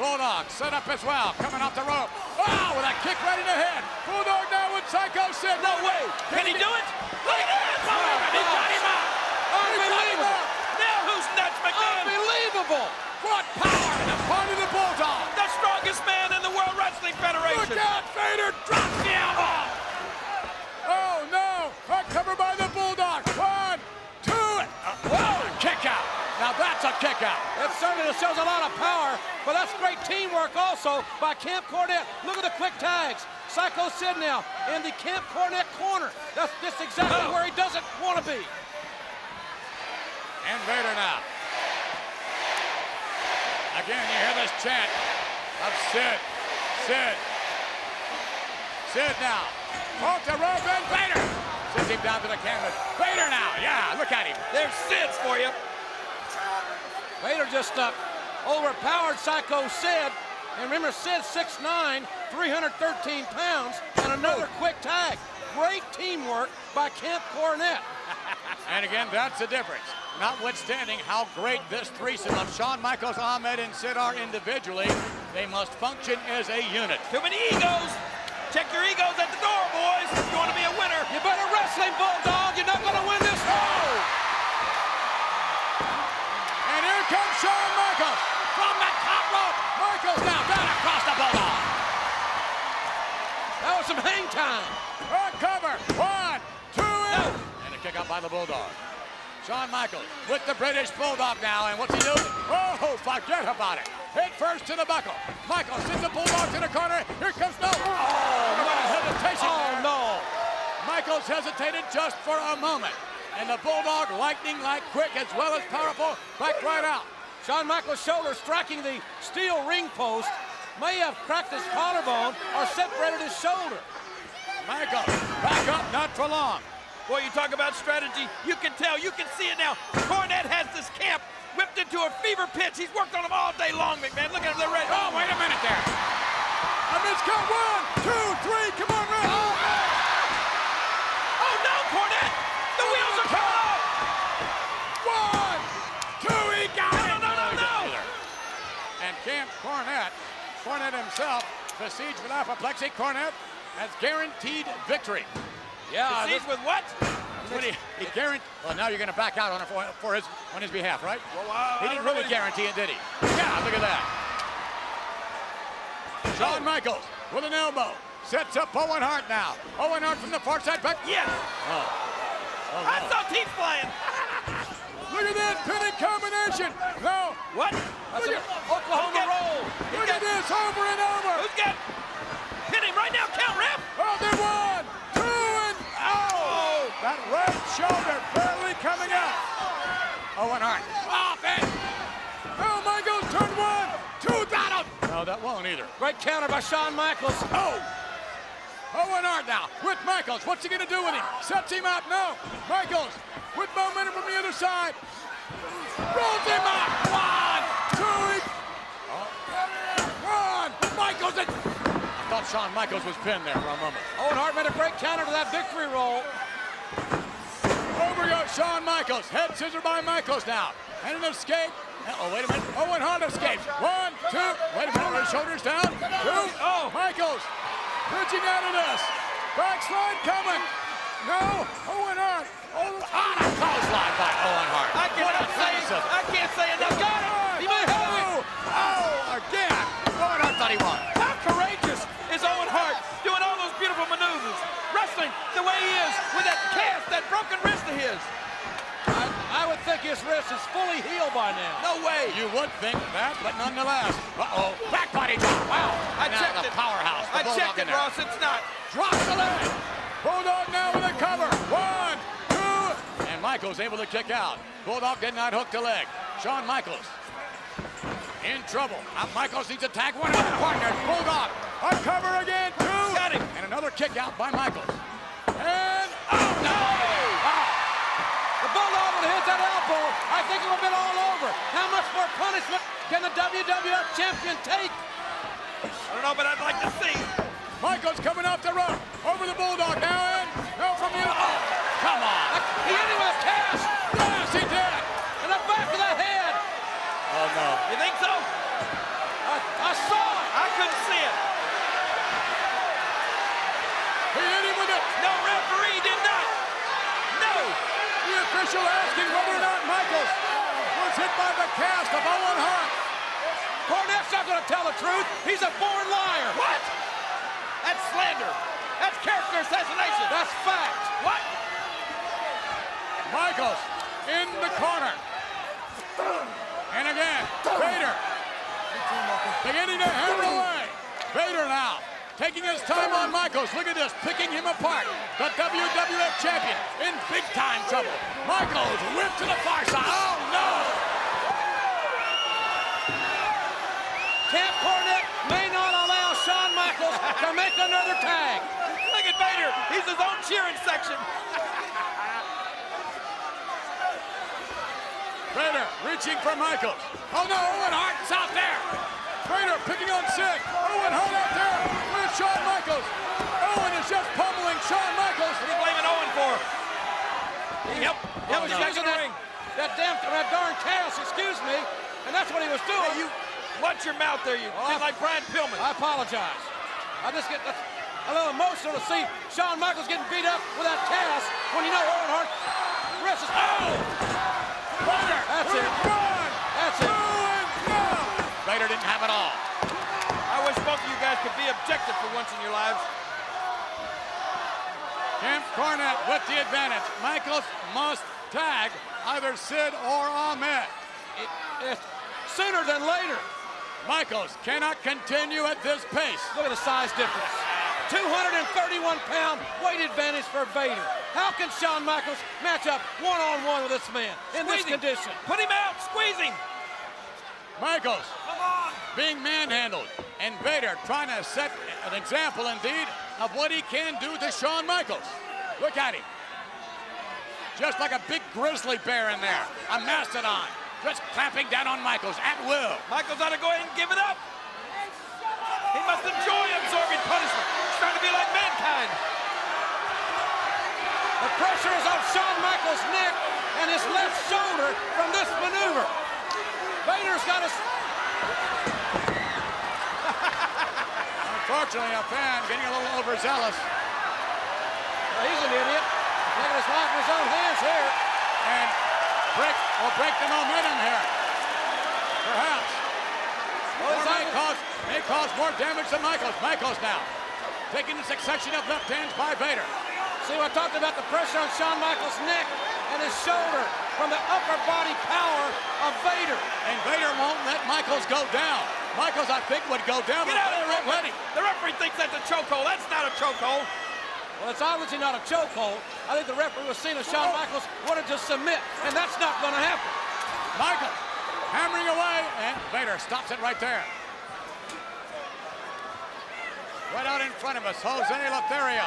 Bulldog set up as well, coming off the rope. Oh, with a kick right in the head. Bulldog now with Psycho Sid. No way. Can he do it? Look at this. He got him out. Unbelievable. Now who's next, McMahon? Unbelievable. What power in the part of the Bulldog. The strongest man in the World Wrestling Federation. Look out, Vader drops the elbow. Oh, no. A cover by the Bulldog. 1, 2. Whoa, kick out. Now that's a kick out. It certainly shows a lot of power, but that's great teamwork also by Camp Cornette. Look at the quick tags. Psycho Sid now in the Camp Cornette corner. That's just exactly where he doesn't want to be. And Vader now. Again, you hear this chant of Sid. Sid. Sid now. Off the rope and Vader. Sends him down to the canvas. Vader now. Yeah, look at him. There's Sid's for you. Vader just overpowered Psycho Sid. And remember, Sid's 6'9", 313 pounds, and another quick tag. Great teamwork by Camp Cornette. And again, that's the difference. Notwithstanding how great this threesome of Shawn Michaels, Ahmed, and Sid are individually, they must function as a unit. Too many egos. Check your egos at the door, boys. If you want to be a winner. You better wrestling, Bulldog. You're not going to win this. And here comes Shawn Michaels from the top rope. Michaels now down across the Bulldog. That was some hang time. On cover. 1, 2, and a kick out by the Bulldog. Shawn Michaels with the British Bulldog now, and what's he doing? Oh, forget about it. Head first to the buckle. Michaels sends the Bulldog to the corner. Here comes no. Hesitation there. No. Michaels hesitated just for a moment. And the Bulldog, lightning-like quick as well as powerful, backed right out. Shawn Michaels' shoulder striking the steel ring post may have cracked his collarbone or separated his shoulder. Michaels back up, not for long. Boy, you talk about strategy. You can tell. You can see it now. Cornette has this camp whipped into a fever pitch. He's worked on him all day long, McMahon. Look at him. They're ready. Oh, wait a minute there. A missed count. 1, 2, 3. Come on, Ref. Oh no, Cornette! The wheels are coming off! 1, 2. He got it. No! And Camp Cornette himself, besieged with apoplexy. Cornette has guaranteed victory. Yeah, Besieged with what? He guaranteed. Well, now you're going to back out on his behalf, right? Well, he didn't really guarantee it, did he? Yeah, look at that. Shawn Michaels with an elbow sets up Owen Hart now. Owen Hart from the far side back. Yes. Oh, no. I saw teeth flying. Look at that pinning combination. No. What? That's an Oklahoma roll. Look at this over and over. Who's got? Pin him right now. Count, Ref. Oh, they 1, 2, and oh! That right shoulder barely coming out. Owen Hart. Offense. Oh, Michaels turned 1, 2, got him. No, that won't either. Great counter by Shawn Michaels. Oh! Owen Hart now with Michaels. What's he going to do with him? Sets him up. No. Michaels with momentum from the other side. Rolls him up. 1, 2. Michaels. I thought Shawn Michaels was pinned there for a moment. Owen Hart made a great counter to that victory roll. Over goes Shawn Michaels. Head scissor by Michaels now. And an escape. Oh, wait a minute. Owen Hart escapes. 1, 2. Wait a minute. His shoulders down. 2. Oh, Michaels. Reaching out of this. Backslide coming. No. Owen Hart. A clothesline by Owen Hart. I can't say enough. Got it. He may have it. Oh, again. Owen Hart thought he won. How courageous is Owen Hart doing all those beautiful maneuvers? Wrestling the way he is with that cast, that broken wrist of his. I would think his wrist is fully healed by now. No way. You would think that, but nonetheless. Uh-oh. Back body drop. Wow. I now checked the it. Powerhouse. The I checked Bulldog it, Ross. It's not. Drops the leg. Bulldog now with a cover. 1, 2. And Michaels able to kick out. Bulldog did not hook the leg. Shawn Michaels in trouble. Now Michaels needs to tag one of his partners. Bulldog. A cover again. 2. Got him. And another kick out by Michaels. And oh no! Wow. The Bulldog would hit that elbow. I think it would have been all over. How much more punishment can the WWF champion take? I don't know, but I'd like to see. Michaels coming off the rope. Over the Bulldog now in. No from the oh, come on. He hit him with a cash. Yes, he did. And the back of the head. Oh no. You think so? I saw it. I couldn't see it. He hit him with it. No, referee did not. No. The official asking whether or not Michaels was hit by the cast of Owen Hart. Cornette's not going to tell the truth. He's a born liar. What? That's slander. That's character assassination. That's fact. What? Michaels in the corner. And again, Vader beginning to hammer away. Vader now taking his time on Michaels. Look at this, picking him apart. The WWF champion in big time trouble. Michaels whipped to the far side. Oh no! Camp Cornette may not allow Shawn Michaels to make another tag. Look at Vader. He's his own cheering section. Vader reaching for Michaels. Oh no, Owen Hart's out there. Vader picking on Sick. Owen Hart out there with Shawn Michaels. Owen is just pummeling Shawn Michaels. What are you blaming Owen for? Yep. He was using that darn chaos, excuse me, and that's what he was doing. Hey, you watch your mouth there, you did like Brian Pillman. I apologize. I just get a little emotional to see Shawn Michaels getting beat up with that chaos when you know Owen Hart wrist is. Oh! Vader! That's it. That's it. Vader didn't have it all. I wish both of you guys could be objective for once in your lives. Camp Cornette with the advantage. Michaels must tag either Sid or Ahmed. Sooner than later. Michaels cannot continue at this pace. Look at the size difference. 231-pound weight advantage for Vader. How can Shawn Michaels match up one-on-one with this man in this condition? Put him out. Squeeze him. Michaels being manhandled, and Vader trying to set an example indeed of what he can do to Shawn Michaels. Look at him. Just like a big grizzly bear in there, a mastodon, just clamping down on Michaels at will. Michaels ought to go ahead and give it up. He must enjoy absorbing punishment. He's trying to be like Mankind. The pressure is on Shawn Michaels' neck and his left shoulder from this maneuver. Vader's got his... Unfortunately, a fan getting a little overzealous. Well, he's an idiot. Taking his life in his own hands here. And will break the momentum here. Perhaps. May cause more damage than Michaels. Michaels now taking a succession of left hands by Vader. See, I talked about the pressure on Shawn Michaels' neck and his shoulder from the upper body power of Vader. And Vader won't let Michaels go down. Michaels, I think, would go down. Get out of there, referee. The referee thinks that's a chokehold. That's not a chokehold. Well, it's obviously not a chokehold. I think the referee was seeing if Shawn Michaels wanted to submit, and that's not going to happen. Michaels hammering away, and Vader stops it right there. Right out in front of us, Jose Lothario.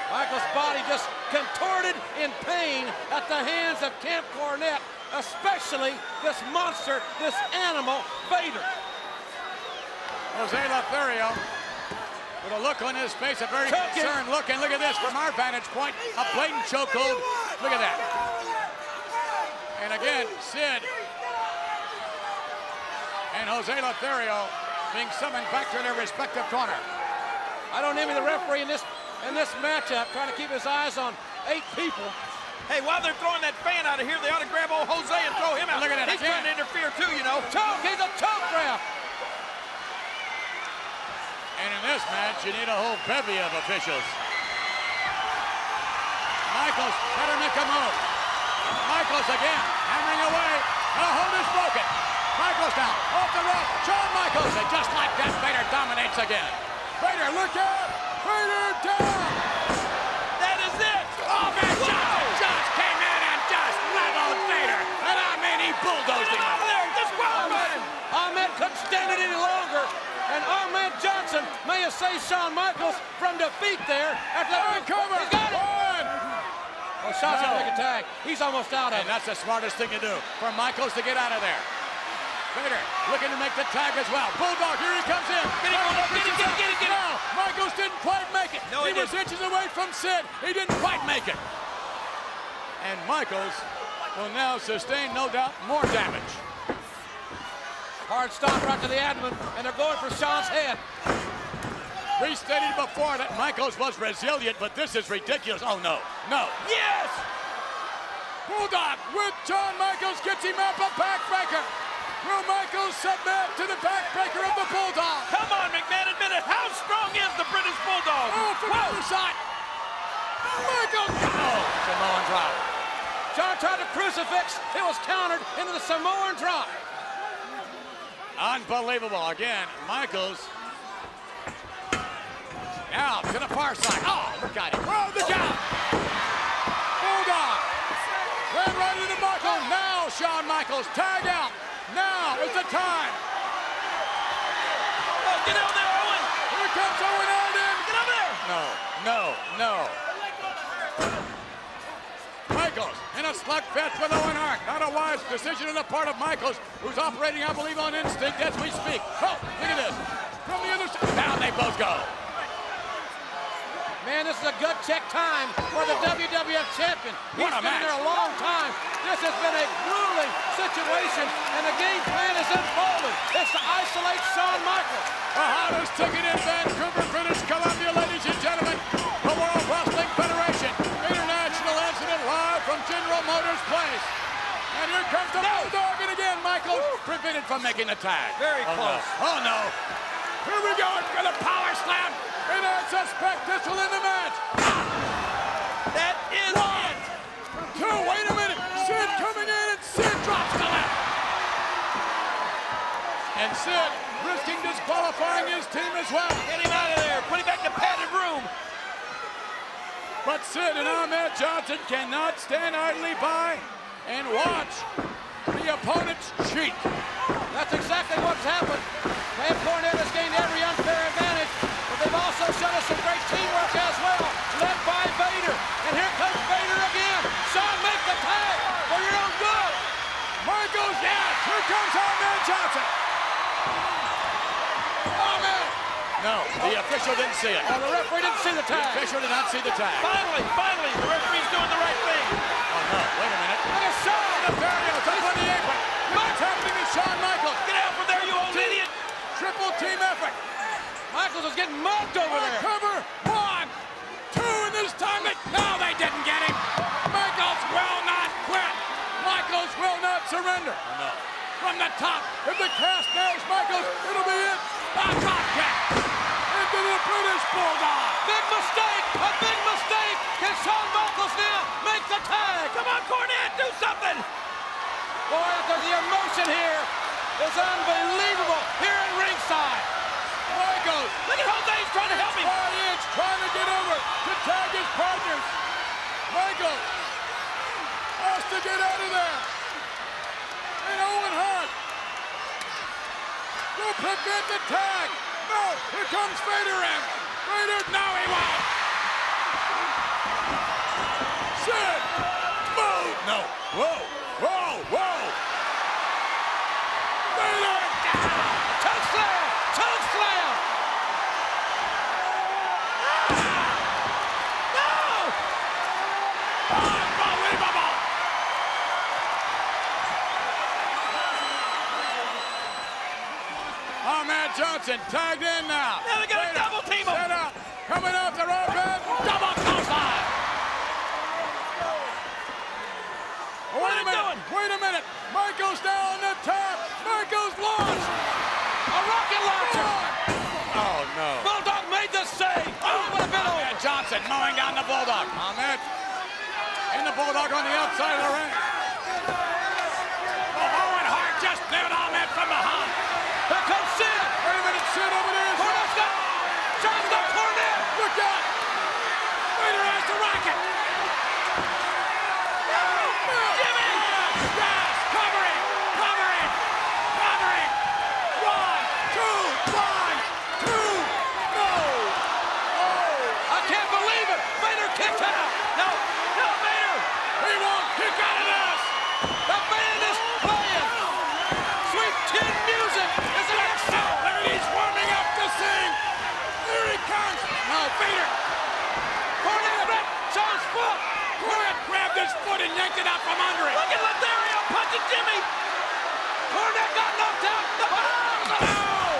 Michaels' body just contorted in pain at the hands of Camp Cornette, especially this monster, this animal, Vader. Jose Lothario with a look on his face, a very concerned look, and look at this from our vantage point, a blatant chokehold. Look at that. And again, Sid and Jose Lothario being summoned back to their respective corner. I don't envy the referee in this matchup, trying to keep his eyes on 8 people. Hey, while they're throwing that fan out of here, they ought to grab old Jose and throw him out. Look at that. He's trying to interfere too, you know. Choke, he's a choke grab. And in this match, you need a whole bevy of officials. Michaels better make a move. Michaels again, hammering away. The hold is broken. Michaels down, off the rope. Shawn Michaels, and just like that, Vader dominates again. Vader, look out! Vader down! That is it! Oh, man, Johnson just came in and just leveled Vader. And I mean, he bulldozed him out there. Just well done. Ahmed couldn't stand it any longer. And Ahmed Johnson may have saved Shawn Michaels from defeat there. After that cover. He got it. Oh, Shawn's gonna make a tag. He's almost out of it. And that's the smartest thing to do for Michaels to get out of there. Vader looking to make the tag as well. Bulldog, here he comes in. Get it. No, Michaels didn't quite make it. No, he was inches away from Sid. He didn't quite make it. And Michaels will now sustain, no doubt, more damage. Hard stop right to the abdomen, and they're going for Shawn's head. We stated before that Michaels was resilient, but this is ridiculous. Oh, no. Yes! Bulldog with Shawn Michaels gets him up a backbreaker. Will Michaels submit to the backbreaker of the Bulldog? Come on, McMahon, admit it. How strong is the British Bulldog? Oh, from the other side. Michaels. Oh, Samoan drop. Shawn tried to crucifix. It was countered into the Samoan drop. Unbelievable. Again, Michaels. Now to the far side. Oh, look at him. Oh, look out. Bulldog. Ran right into Michaels. Now Shawn Michaels. Tag out. Now is the time. Oh, get out there, Owen. Here comes Owen Alden. Get over there. No. Michaels in a slugfest with Owen Hart. Not a wise decision on the part of Michaels, who's operating, I believe, on instinct as we speak. Oh, look at this. From the other side. Down they both go. Man, this is a gut check time for the WWF champion. He's been there a long time. This has been a grueling situation, and the game plan is unfolding. It's to isolate Shawn Michaels. The hottest ticket in Vancouver, British Columbia, ladies and gentlemen. The World Wrestling Federation International Incident live from General Motors Place. And here comes the Bulldog, and again, Michaels prevented from making the tag. Very close. Oh, no. Here we go for the power slam. And I suspect this will end the match. That is it. 2, wait a minute. Sid coming in, and Sid drops the left. And Sid risking disqualifying his team as well. Get him out of there. Put him back in the padded room. But Sid and Ahmed Johnson cannot stand idly by and watch the opponents cheat. That's exactly what's happened. Camp Cornette has gained every unfair advantage, but they've also shown us some great teamwork as well, led by Vader. And here comes Vader again. Shawn, make the tag for your own good. Michaels, yes, here comes Ahmed Johnson. Ahmed no. The official didn't see it. Oh, the referee didn't see the The tag. official did not see the tag. Finally, the referee's doing the right thing. Oh, no. Wait a minute. And a shot. Nazario up on the apron. What's happening to Shawn Michaels? Get out from there, you old idiot. Triple team effort. Michaels is getting mugged over there. Cover. 1, 2, and this time no, they didn't get him. Michaels will not quit. Michaels will not surrender. Oh, no. From the top, if the cast nails Michaels, it'll be it. A drop kick into the British Bulldog. Big mistake, a big mistake. Can Shawn Michaels now make the tag? Come on, Cornette, do something. Boy, the emotion here is unbelievable here in ringside. Michaels. Look at Jose's trying to help him. Inch trying to get over to tag his partners. Michaels has to get out of there. And Owen Hart will prevent the tag. No, here comes Vader in. Vader, no, he won't. Sid, move. No. Whoa, whoa, whoa. Vader. Choke slam, choke slam. Unbelievable! Ahmed Johnson tagged in now. Now they got a double team him. Set up. Coming off the rope end. Double clothesline. Wait a minute. Michaels now on the top. Michaels launched. A rocket launcher. Oh, no. Bulldog made the save. Oh, what a bit over. Ahmed Johnson mowing down the Bulldog. Ahmed in the Bulldog on the outside of the ring. Oh, Owen Hart just nailed Ahmed from behind. Here comes Sid. Wait a minute, Sid over there. Cornette's got John's got Cornette. Look out. Vader has the rocket. Jimmy. Yes, covering. 1, 2, 1, 2. No. Oh. I can't believe it. Vader kicked out. No, Vader. He won't kick out of this. The band is playing. Sweet Chin music is next. He's warming up to sing. Here he comes. No, Vader. Cornette ripped John's foot. Cornette grabbed his foot and yanked it out from under him. Look at Lothario punching Jimmy. Cornette got knocked out.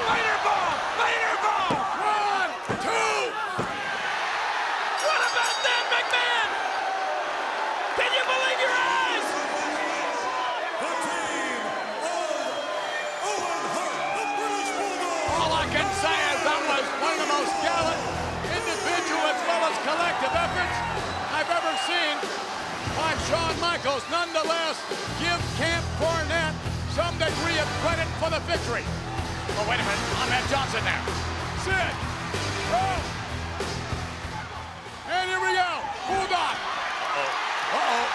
Vader bomb. 1, 2. What about that, McMahon? Can you believe your eyes? The team of Owen Hart, the British Bulldog. All I can say is that was one of the most gallant individual as well as collective efforts I've ever seen by Shawn Michaels. Nonetheless, give Camp Cornette some degree of credit for the victory. Oh, wait a minute. Ahmed Johnson now. Sid. Oh. And here we go. Bulldog. Uh-oh.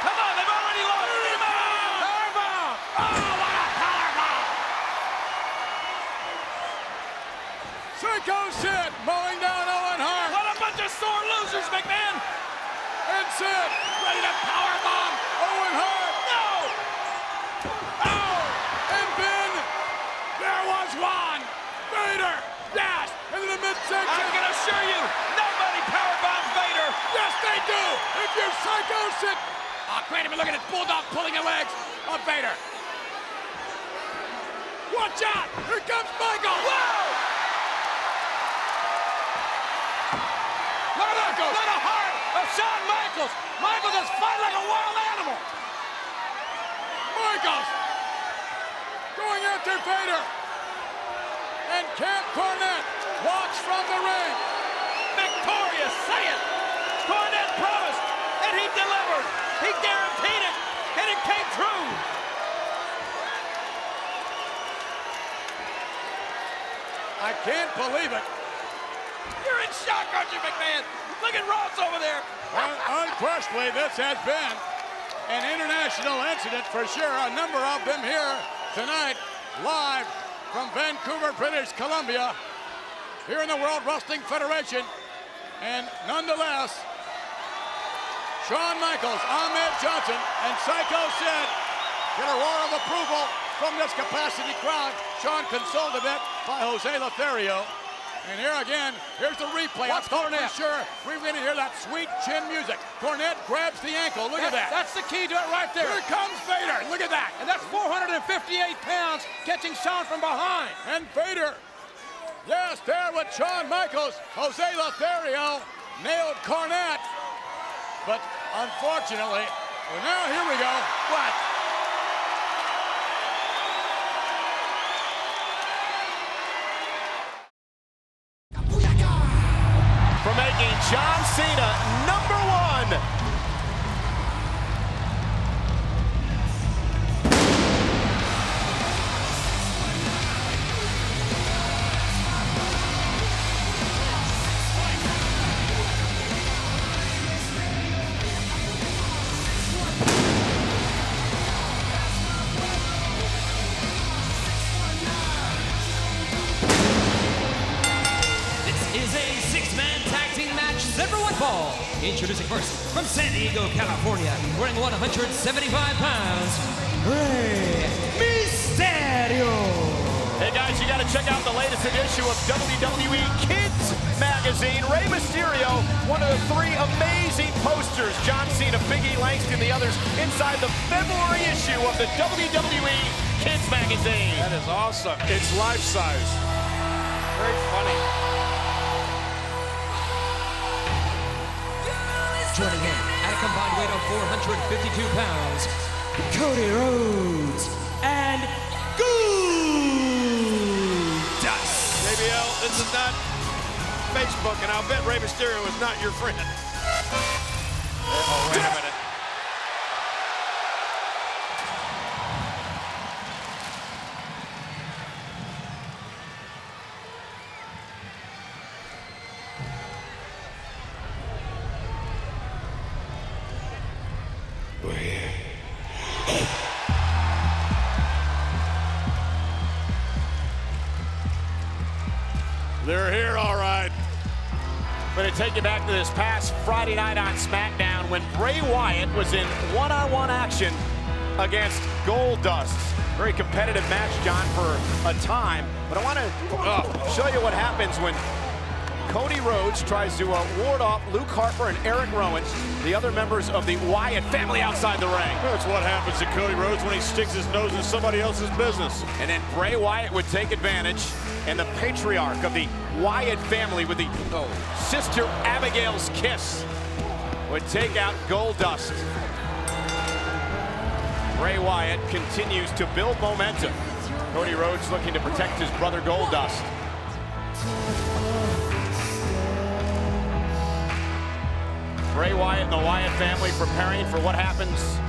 Come on, they've already lost. Powerbomb. Oh, what a powerbomb. Psycho Sid mowing down Owen Hart. What a bunch of sore losers, McMahon. And Sid ready to powerbomb Owen Hart. No. Oh, and then there was one. Vader dashed into the midsection. I can assure you, nobody powerbombs Vader. Yes, they do. If you're Psycho Sid. Oh, great. I mean, look at this Bulldog pulling the legs of Vader. Watch out. Here comes Michael. Whoa. Look at the heart of Shawn Michaels. Michaels is fighting like a wild animal. Michaels going after Vader. And Camp Cornette walks from the ring. Victorious, say it. Cornette promised, and he delivered. He guaranteed it, and it came true. I can't believe it. You're in shock, aren't you, McMahon? Look at Ross over there. Unquestionably, this has been an international incident for sure. A number of them here tonight, live from Vancouver, British Columbia, here in the World Wrestling Federation. And nonetheless, Shawn Michaels, Ahmed Johnson, and Psycho Sid get a roar of approval from this capacity crowd. Shawn consoled a bit by Jose Lothario. And here again, here's the replay. Watch Cornette. For sure, we're going to hear that sweet chin music. Cornette grabs the ankle. Look at that. That's the key to it right there. Here comes Vader. Look at that. And that's 458 pounds catching Shawn from behind. And Vader, yes, there with Shawn Michaels. Jose Lothario nailed Cornette. But unfortunately, well, now here we go. What? For making John Cena #1. Fall. Introducing first, from San Diego, California, weighing 175 pounds, Rey Mysterio. Hey guys, you got to check out the latest issue of WWE Kids Magazine. Rey Mysterio, one of the 3 amazing posters. John Cena, Big E Langston, the others, inside the February issue of the WWE Kids Magazine. That is awesome. It's life-size. Very funny. Joining in at a combined weight of 452 pounds, Cody Rhodes and Goldust. JBL, this is not Facebook, and I'll bet Rey Mysterio is not your friend. Oh, wait a minute. They're here, all right. I'm going to take you back to this past Friday night on SmackDown when Bray Wyatt was in one-on-one action against Goldust. Very competitive match, John, for a time. But I want to show you what happens when Cody Rhodes tries to ward off Luke Harper and Eric Rowan, the other members of the Wyatt family outside the ring. That's what happens to Cody Rhodes when he sticks his nose in somebody else's business. And then Bray Wyatt would take advantage, and the patriarch of the Wyatt family with the sister Abigail's kiss would take out Goldust. Bray Wyatt continues to build momentum. Cody Rhodes looking to protect his brother Goldust. Bray Wyatt and the Wyatt family preparing for what happens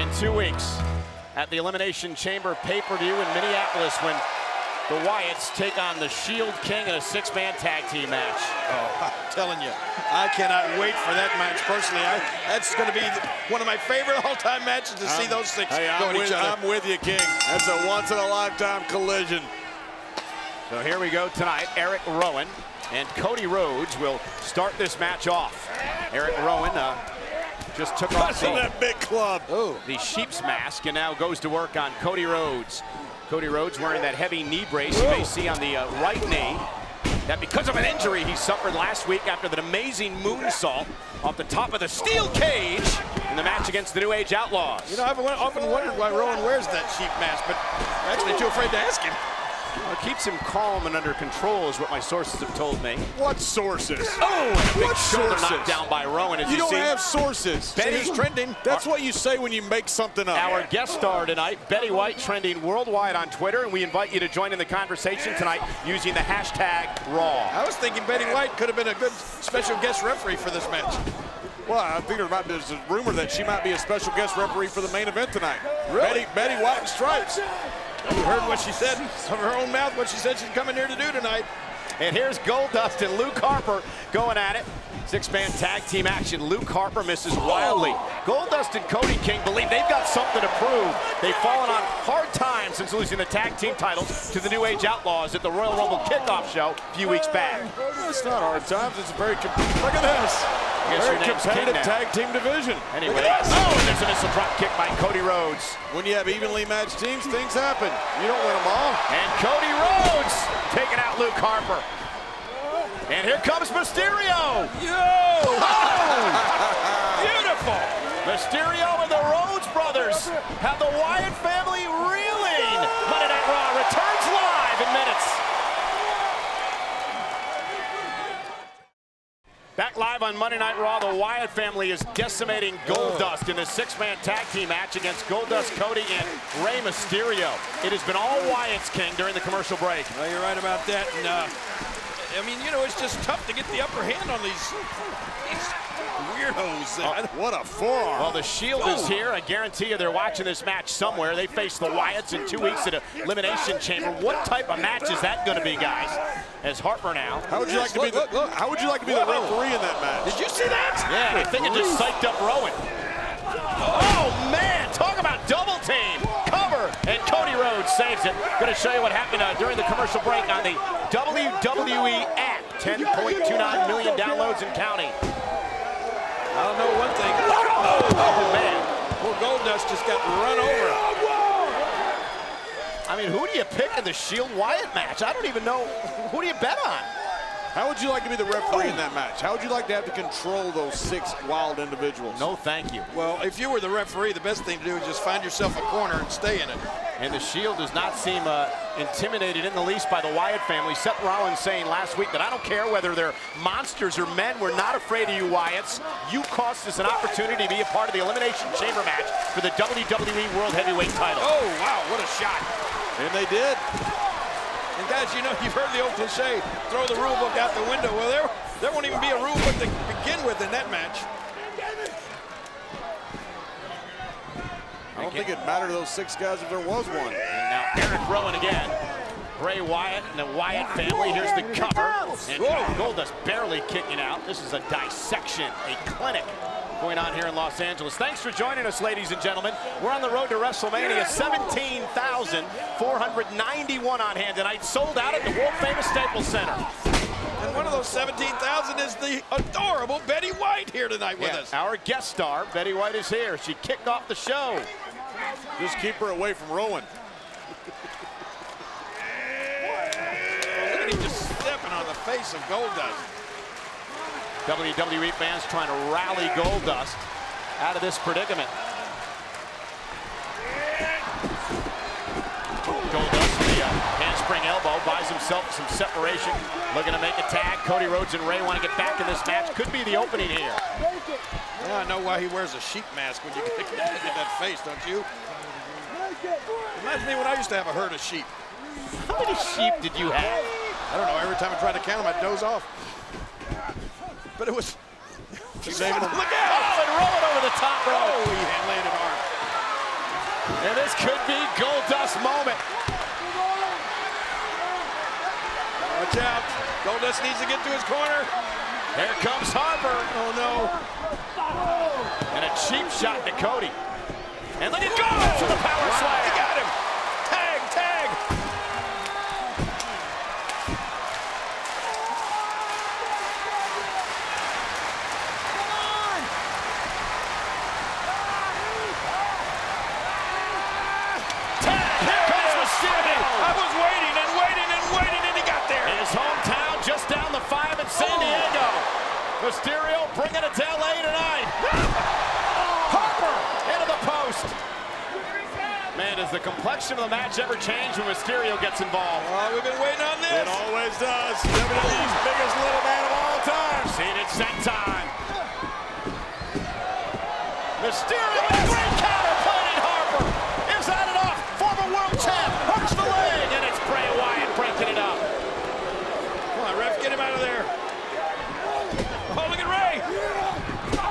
in 2 weeks at the Elimination Chamber pay-per-view in Minneapolis when the Wyatts take on the Shield King in a 6-man tag team match. Oh, I'm telling you, I cannot wait for that match personally. That's going to be one of my favorite all-time matches to see those 6 go at each other. I'm with you, King. That's a once-in-a-lifetime collision. So here we go tonight. Eric Rowan and Cody Rhodes will start this match off. Eric Rowan just took off that big club. The sheep's mask and now goes to work on Cody Rhodes. Cody Rhodes wearing that heavy knee brace you may see on the right knee. That because of an injury he suffered last week after that amazing moonsault off the top of the steel cage in the match against the New Age Outlaws. You know, I've often wondered why Rowan wears that sheep mask, but I'm actually too afraid to ask him. Well, it keeps him calm and under control is what my sources have told me. What sources? Oh, and a big What shoulder sources? knocked down by Rowan. As You don't see. have sources. Betty- It's trending. That's what you say when you make something up. Our guest star tonight, Betty White, trending worldwide on Twitter, and we invite you to join in the conversation tonight using the hashtag Raw. I was thinking Betty White could have been a good special guest referee for this match. Well, I think there's a rumor that she might be a special guest referee for the main event tonight. Really? Betty White in stripes. You heard what she said from her own mouth, what she said she's coming here to do tonight. And here's Goldust and Luke Harper going at it. 6-man tag team action. Luke Harper misses wildly. Goldust and Cody King believe they've got something to prove. They've fallen on hard times since losing the tag team titles to the New Age Outlaws at the Royal Rumble kickoff show a few weeks back. it's not hard times. It's a very, look at this. Very competitive tag team division. Anyway, oh, and there's a missile drop kick by Cody Rhodes. When you have evenly matched teams, things happen. You don't win them all. And Cody Rhodes taking out Luke Harper. And here comes Mysterio. Yo! Oh! Beautiful! Mysterio and the Rhodes brothers have the Wyatt family reeling. Monday Night Raw returns live in minutes. Back live on Monday Night Raw, the Wyatt family is decimating Goldust in a six-man tag team match against Goldust, Cody, and Rey Mysterio. It has been all Wyatt's, King, during the commercial break. Well, you're right about that. And, I mean, you know, it's just tough to get the upper hand on these weirdos. What a forearm. Well, the Shield is here. I guarantee you they're watching this match somewhere. They face the Wyatts in 2 weeks at Elimination Chamber. What type of match is that going to be, guys? As Harper now. How would you like to be how would you like to be the referee in that match? Did you see that? Yeah, I think it just psyched up Rowan. Oh, man, talk about double team. Cover, and Cody Rhodes saves it. Going to show you what happened during the commercial break on the WWE app. 10.29 million downloads and counting. I don't know one thing. Oh, man. Poor Goldust just got run over. I mean, who do you pick in the Shield Wyatt match? I don't even know. Who do you bet on? How would you like to be the referee in that match? How would you like to have to control those 6 wild individuals? No, thank you. Well, if you were the referee, the best thing to do is just find yourself a corner and stay in it. And the Shield does not seem intimidated in the least by the Wyatt family. Seth Rollins saying last week that I don't care whether they're monsters or men, we're not afraid of you Wyatts. You cost us an opportunity to be a part of the Elimination Chamber match for the WWE World Heavyweight title. Oh, wow, what a shot. And they did. And guys, you know, you've heard the old cliche, throw the rule book out the window. Well, there won't even be a rule book to begin with in that match. I don't think it'd matter to those 6 guys if there was one. And now Eric Rowan again. Bray Wyatt and the Wyatt family. Here's the cover. And Goldust barely kicking out. This is a dissection, a clinic going on here in Los Angeles. Thanks for joining us, ladies and gentlemen. We're on the road to WrestleMania. 17,491 on hand tonight. Sold out at the world-famous Staples Center. And one of those 17,000 is the adorable Betty White here tonight with us. Our guest star, Betty White, is here. She kicked off the show. Just keep her away from Rowan. Look at him just stepping on the face of Goldust. WWE fans trying to rally Goldust out of this predicament. Goldust, the handspring elbow, buys himself some separation. Looking to make a tag. Cody Rhodes and Rey want to get back in this match. Could be the opening here. Now I know why he wears a sheep mask when you get that face, don't you? Reminds me when I used to have a herd of sheep. How many sheep did you have? I don't know. Every time I tried to count them, I'd doze off. But it was... Look out! Oh, and roll it over the top rope. Oh, he landed hard. And this could be Goldust's moment. Watch out. Goldust needs to get to his corner. Here comes Harper. Oh, no. And a cheap shot to Cody. And look at Goldust with a power slam. He got him. Tag, tag. I was waiting and waiting and waiting, and he got there. In his hometown, just down the 5 in San Diego. Mysterio bringing it to LA tonight. Harper into the post. Man, does the complexion of the match ever change when Mysterio gets involved? Oh, we've been waiting on this. It always does. WWE's biggest little man of all time. Seated senton. Mysterio with a great counter planted Harper. Is that enough? Former world champ hooks the leg, and it's Bray Wyatt breaking it up. Come on, ref, get him out of there. Oh, look at Rey.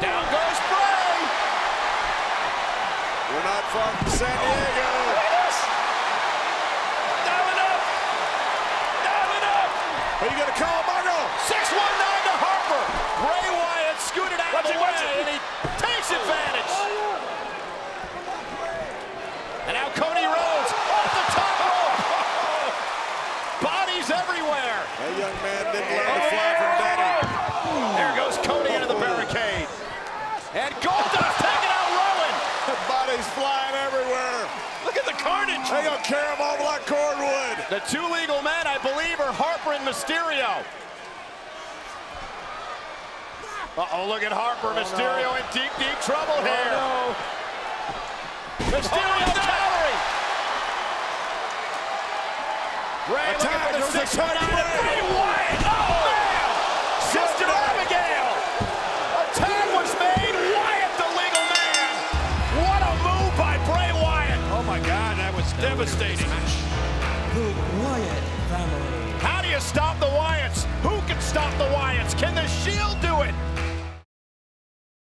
Down goes Bray. We're not far from San Diego. Dial it up. Dial it up. Are you going to call Margo? 619 to Harper. Bray Wyatt scooted out of the way, and he takes advantage. And Goldust taking out Rowan. Bodies flying everywhere. Look at the carnage. They gonna carry them off like cordwood. The two legal men, I believe, are Harper and Mysterio. Uh-oh, look at Harper. Mysterio in deep, deep trouble here. No. Mysterio Cavalry. Ray, look at the 619 and Bray Wyatt. Oh, man. Sister Abigail. A tag was made. Wyatt, the legal man. What a move by Bray Wyatt. Oh my God, that was devastating. The Wyatt family. How do you stop the Wyatts? Who can stop the Wyatts? Can the Shield do it?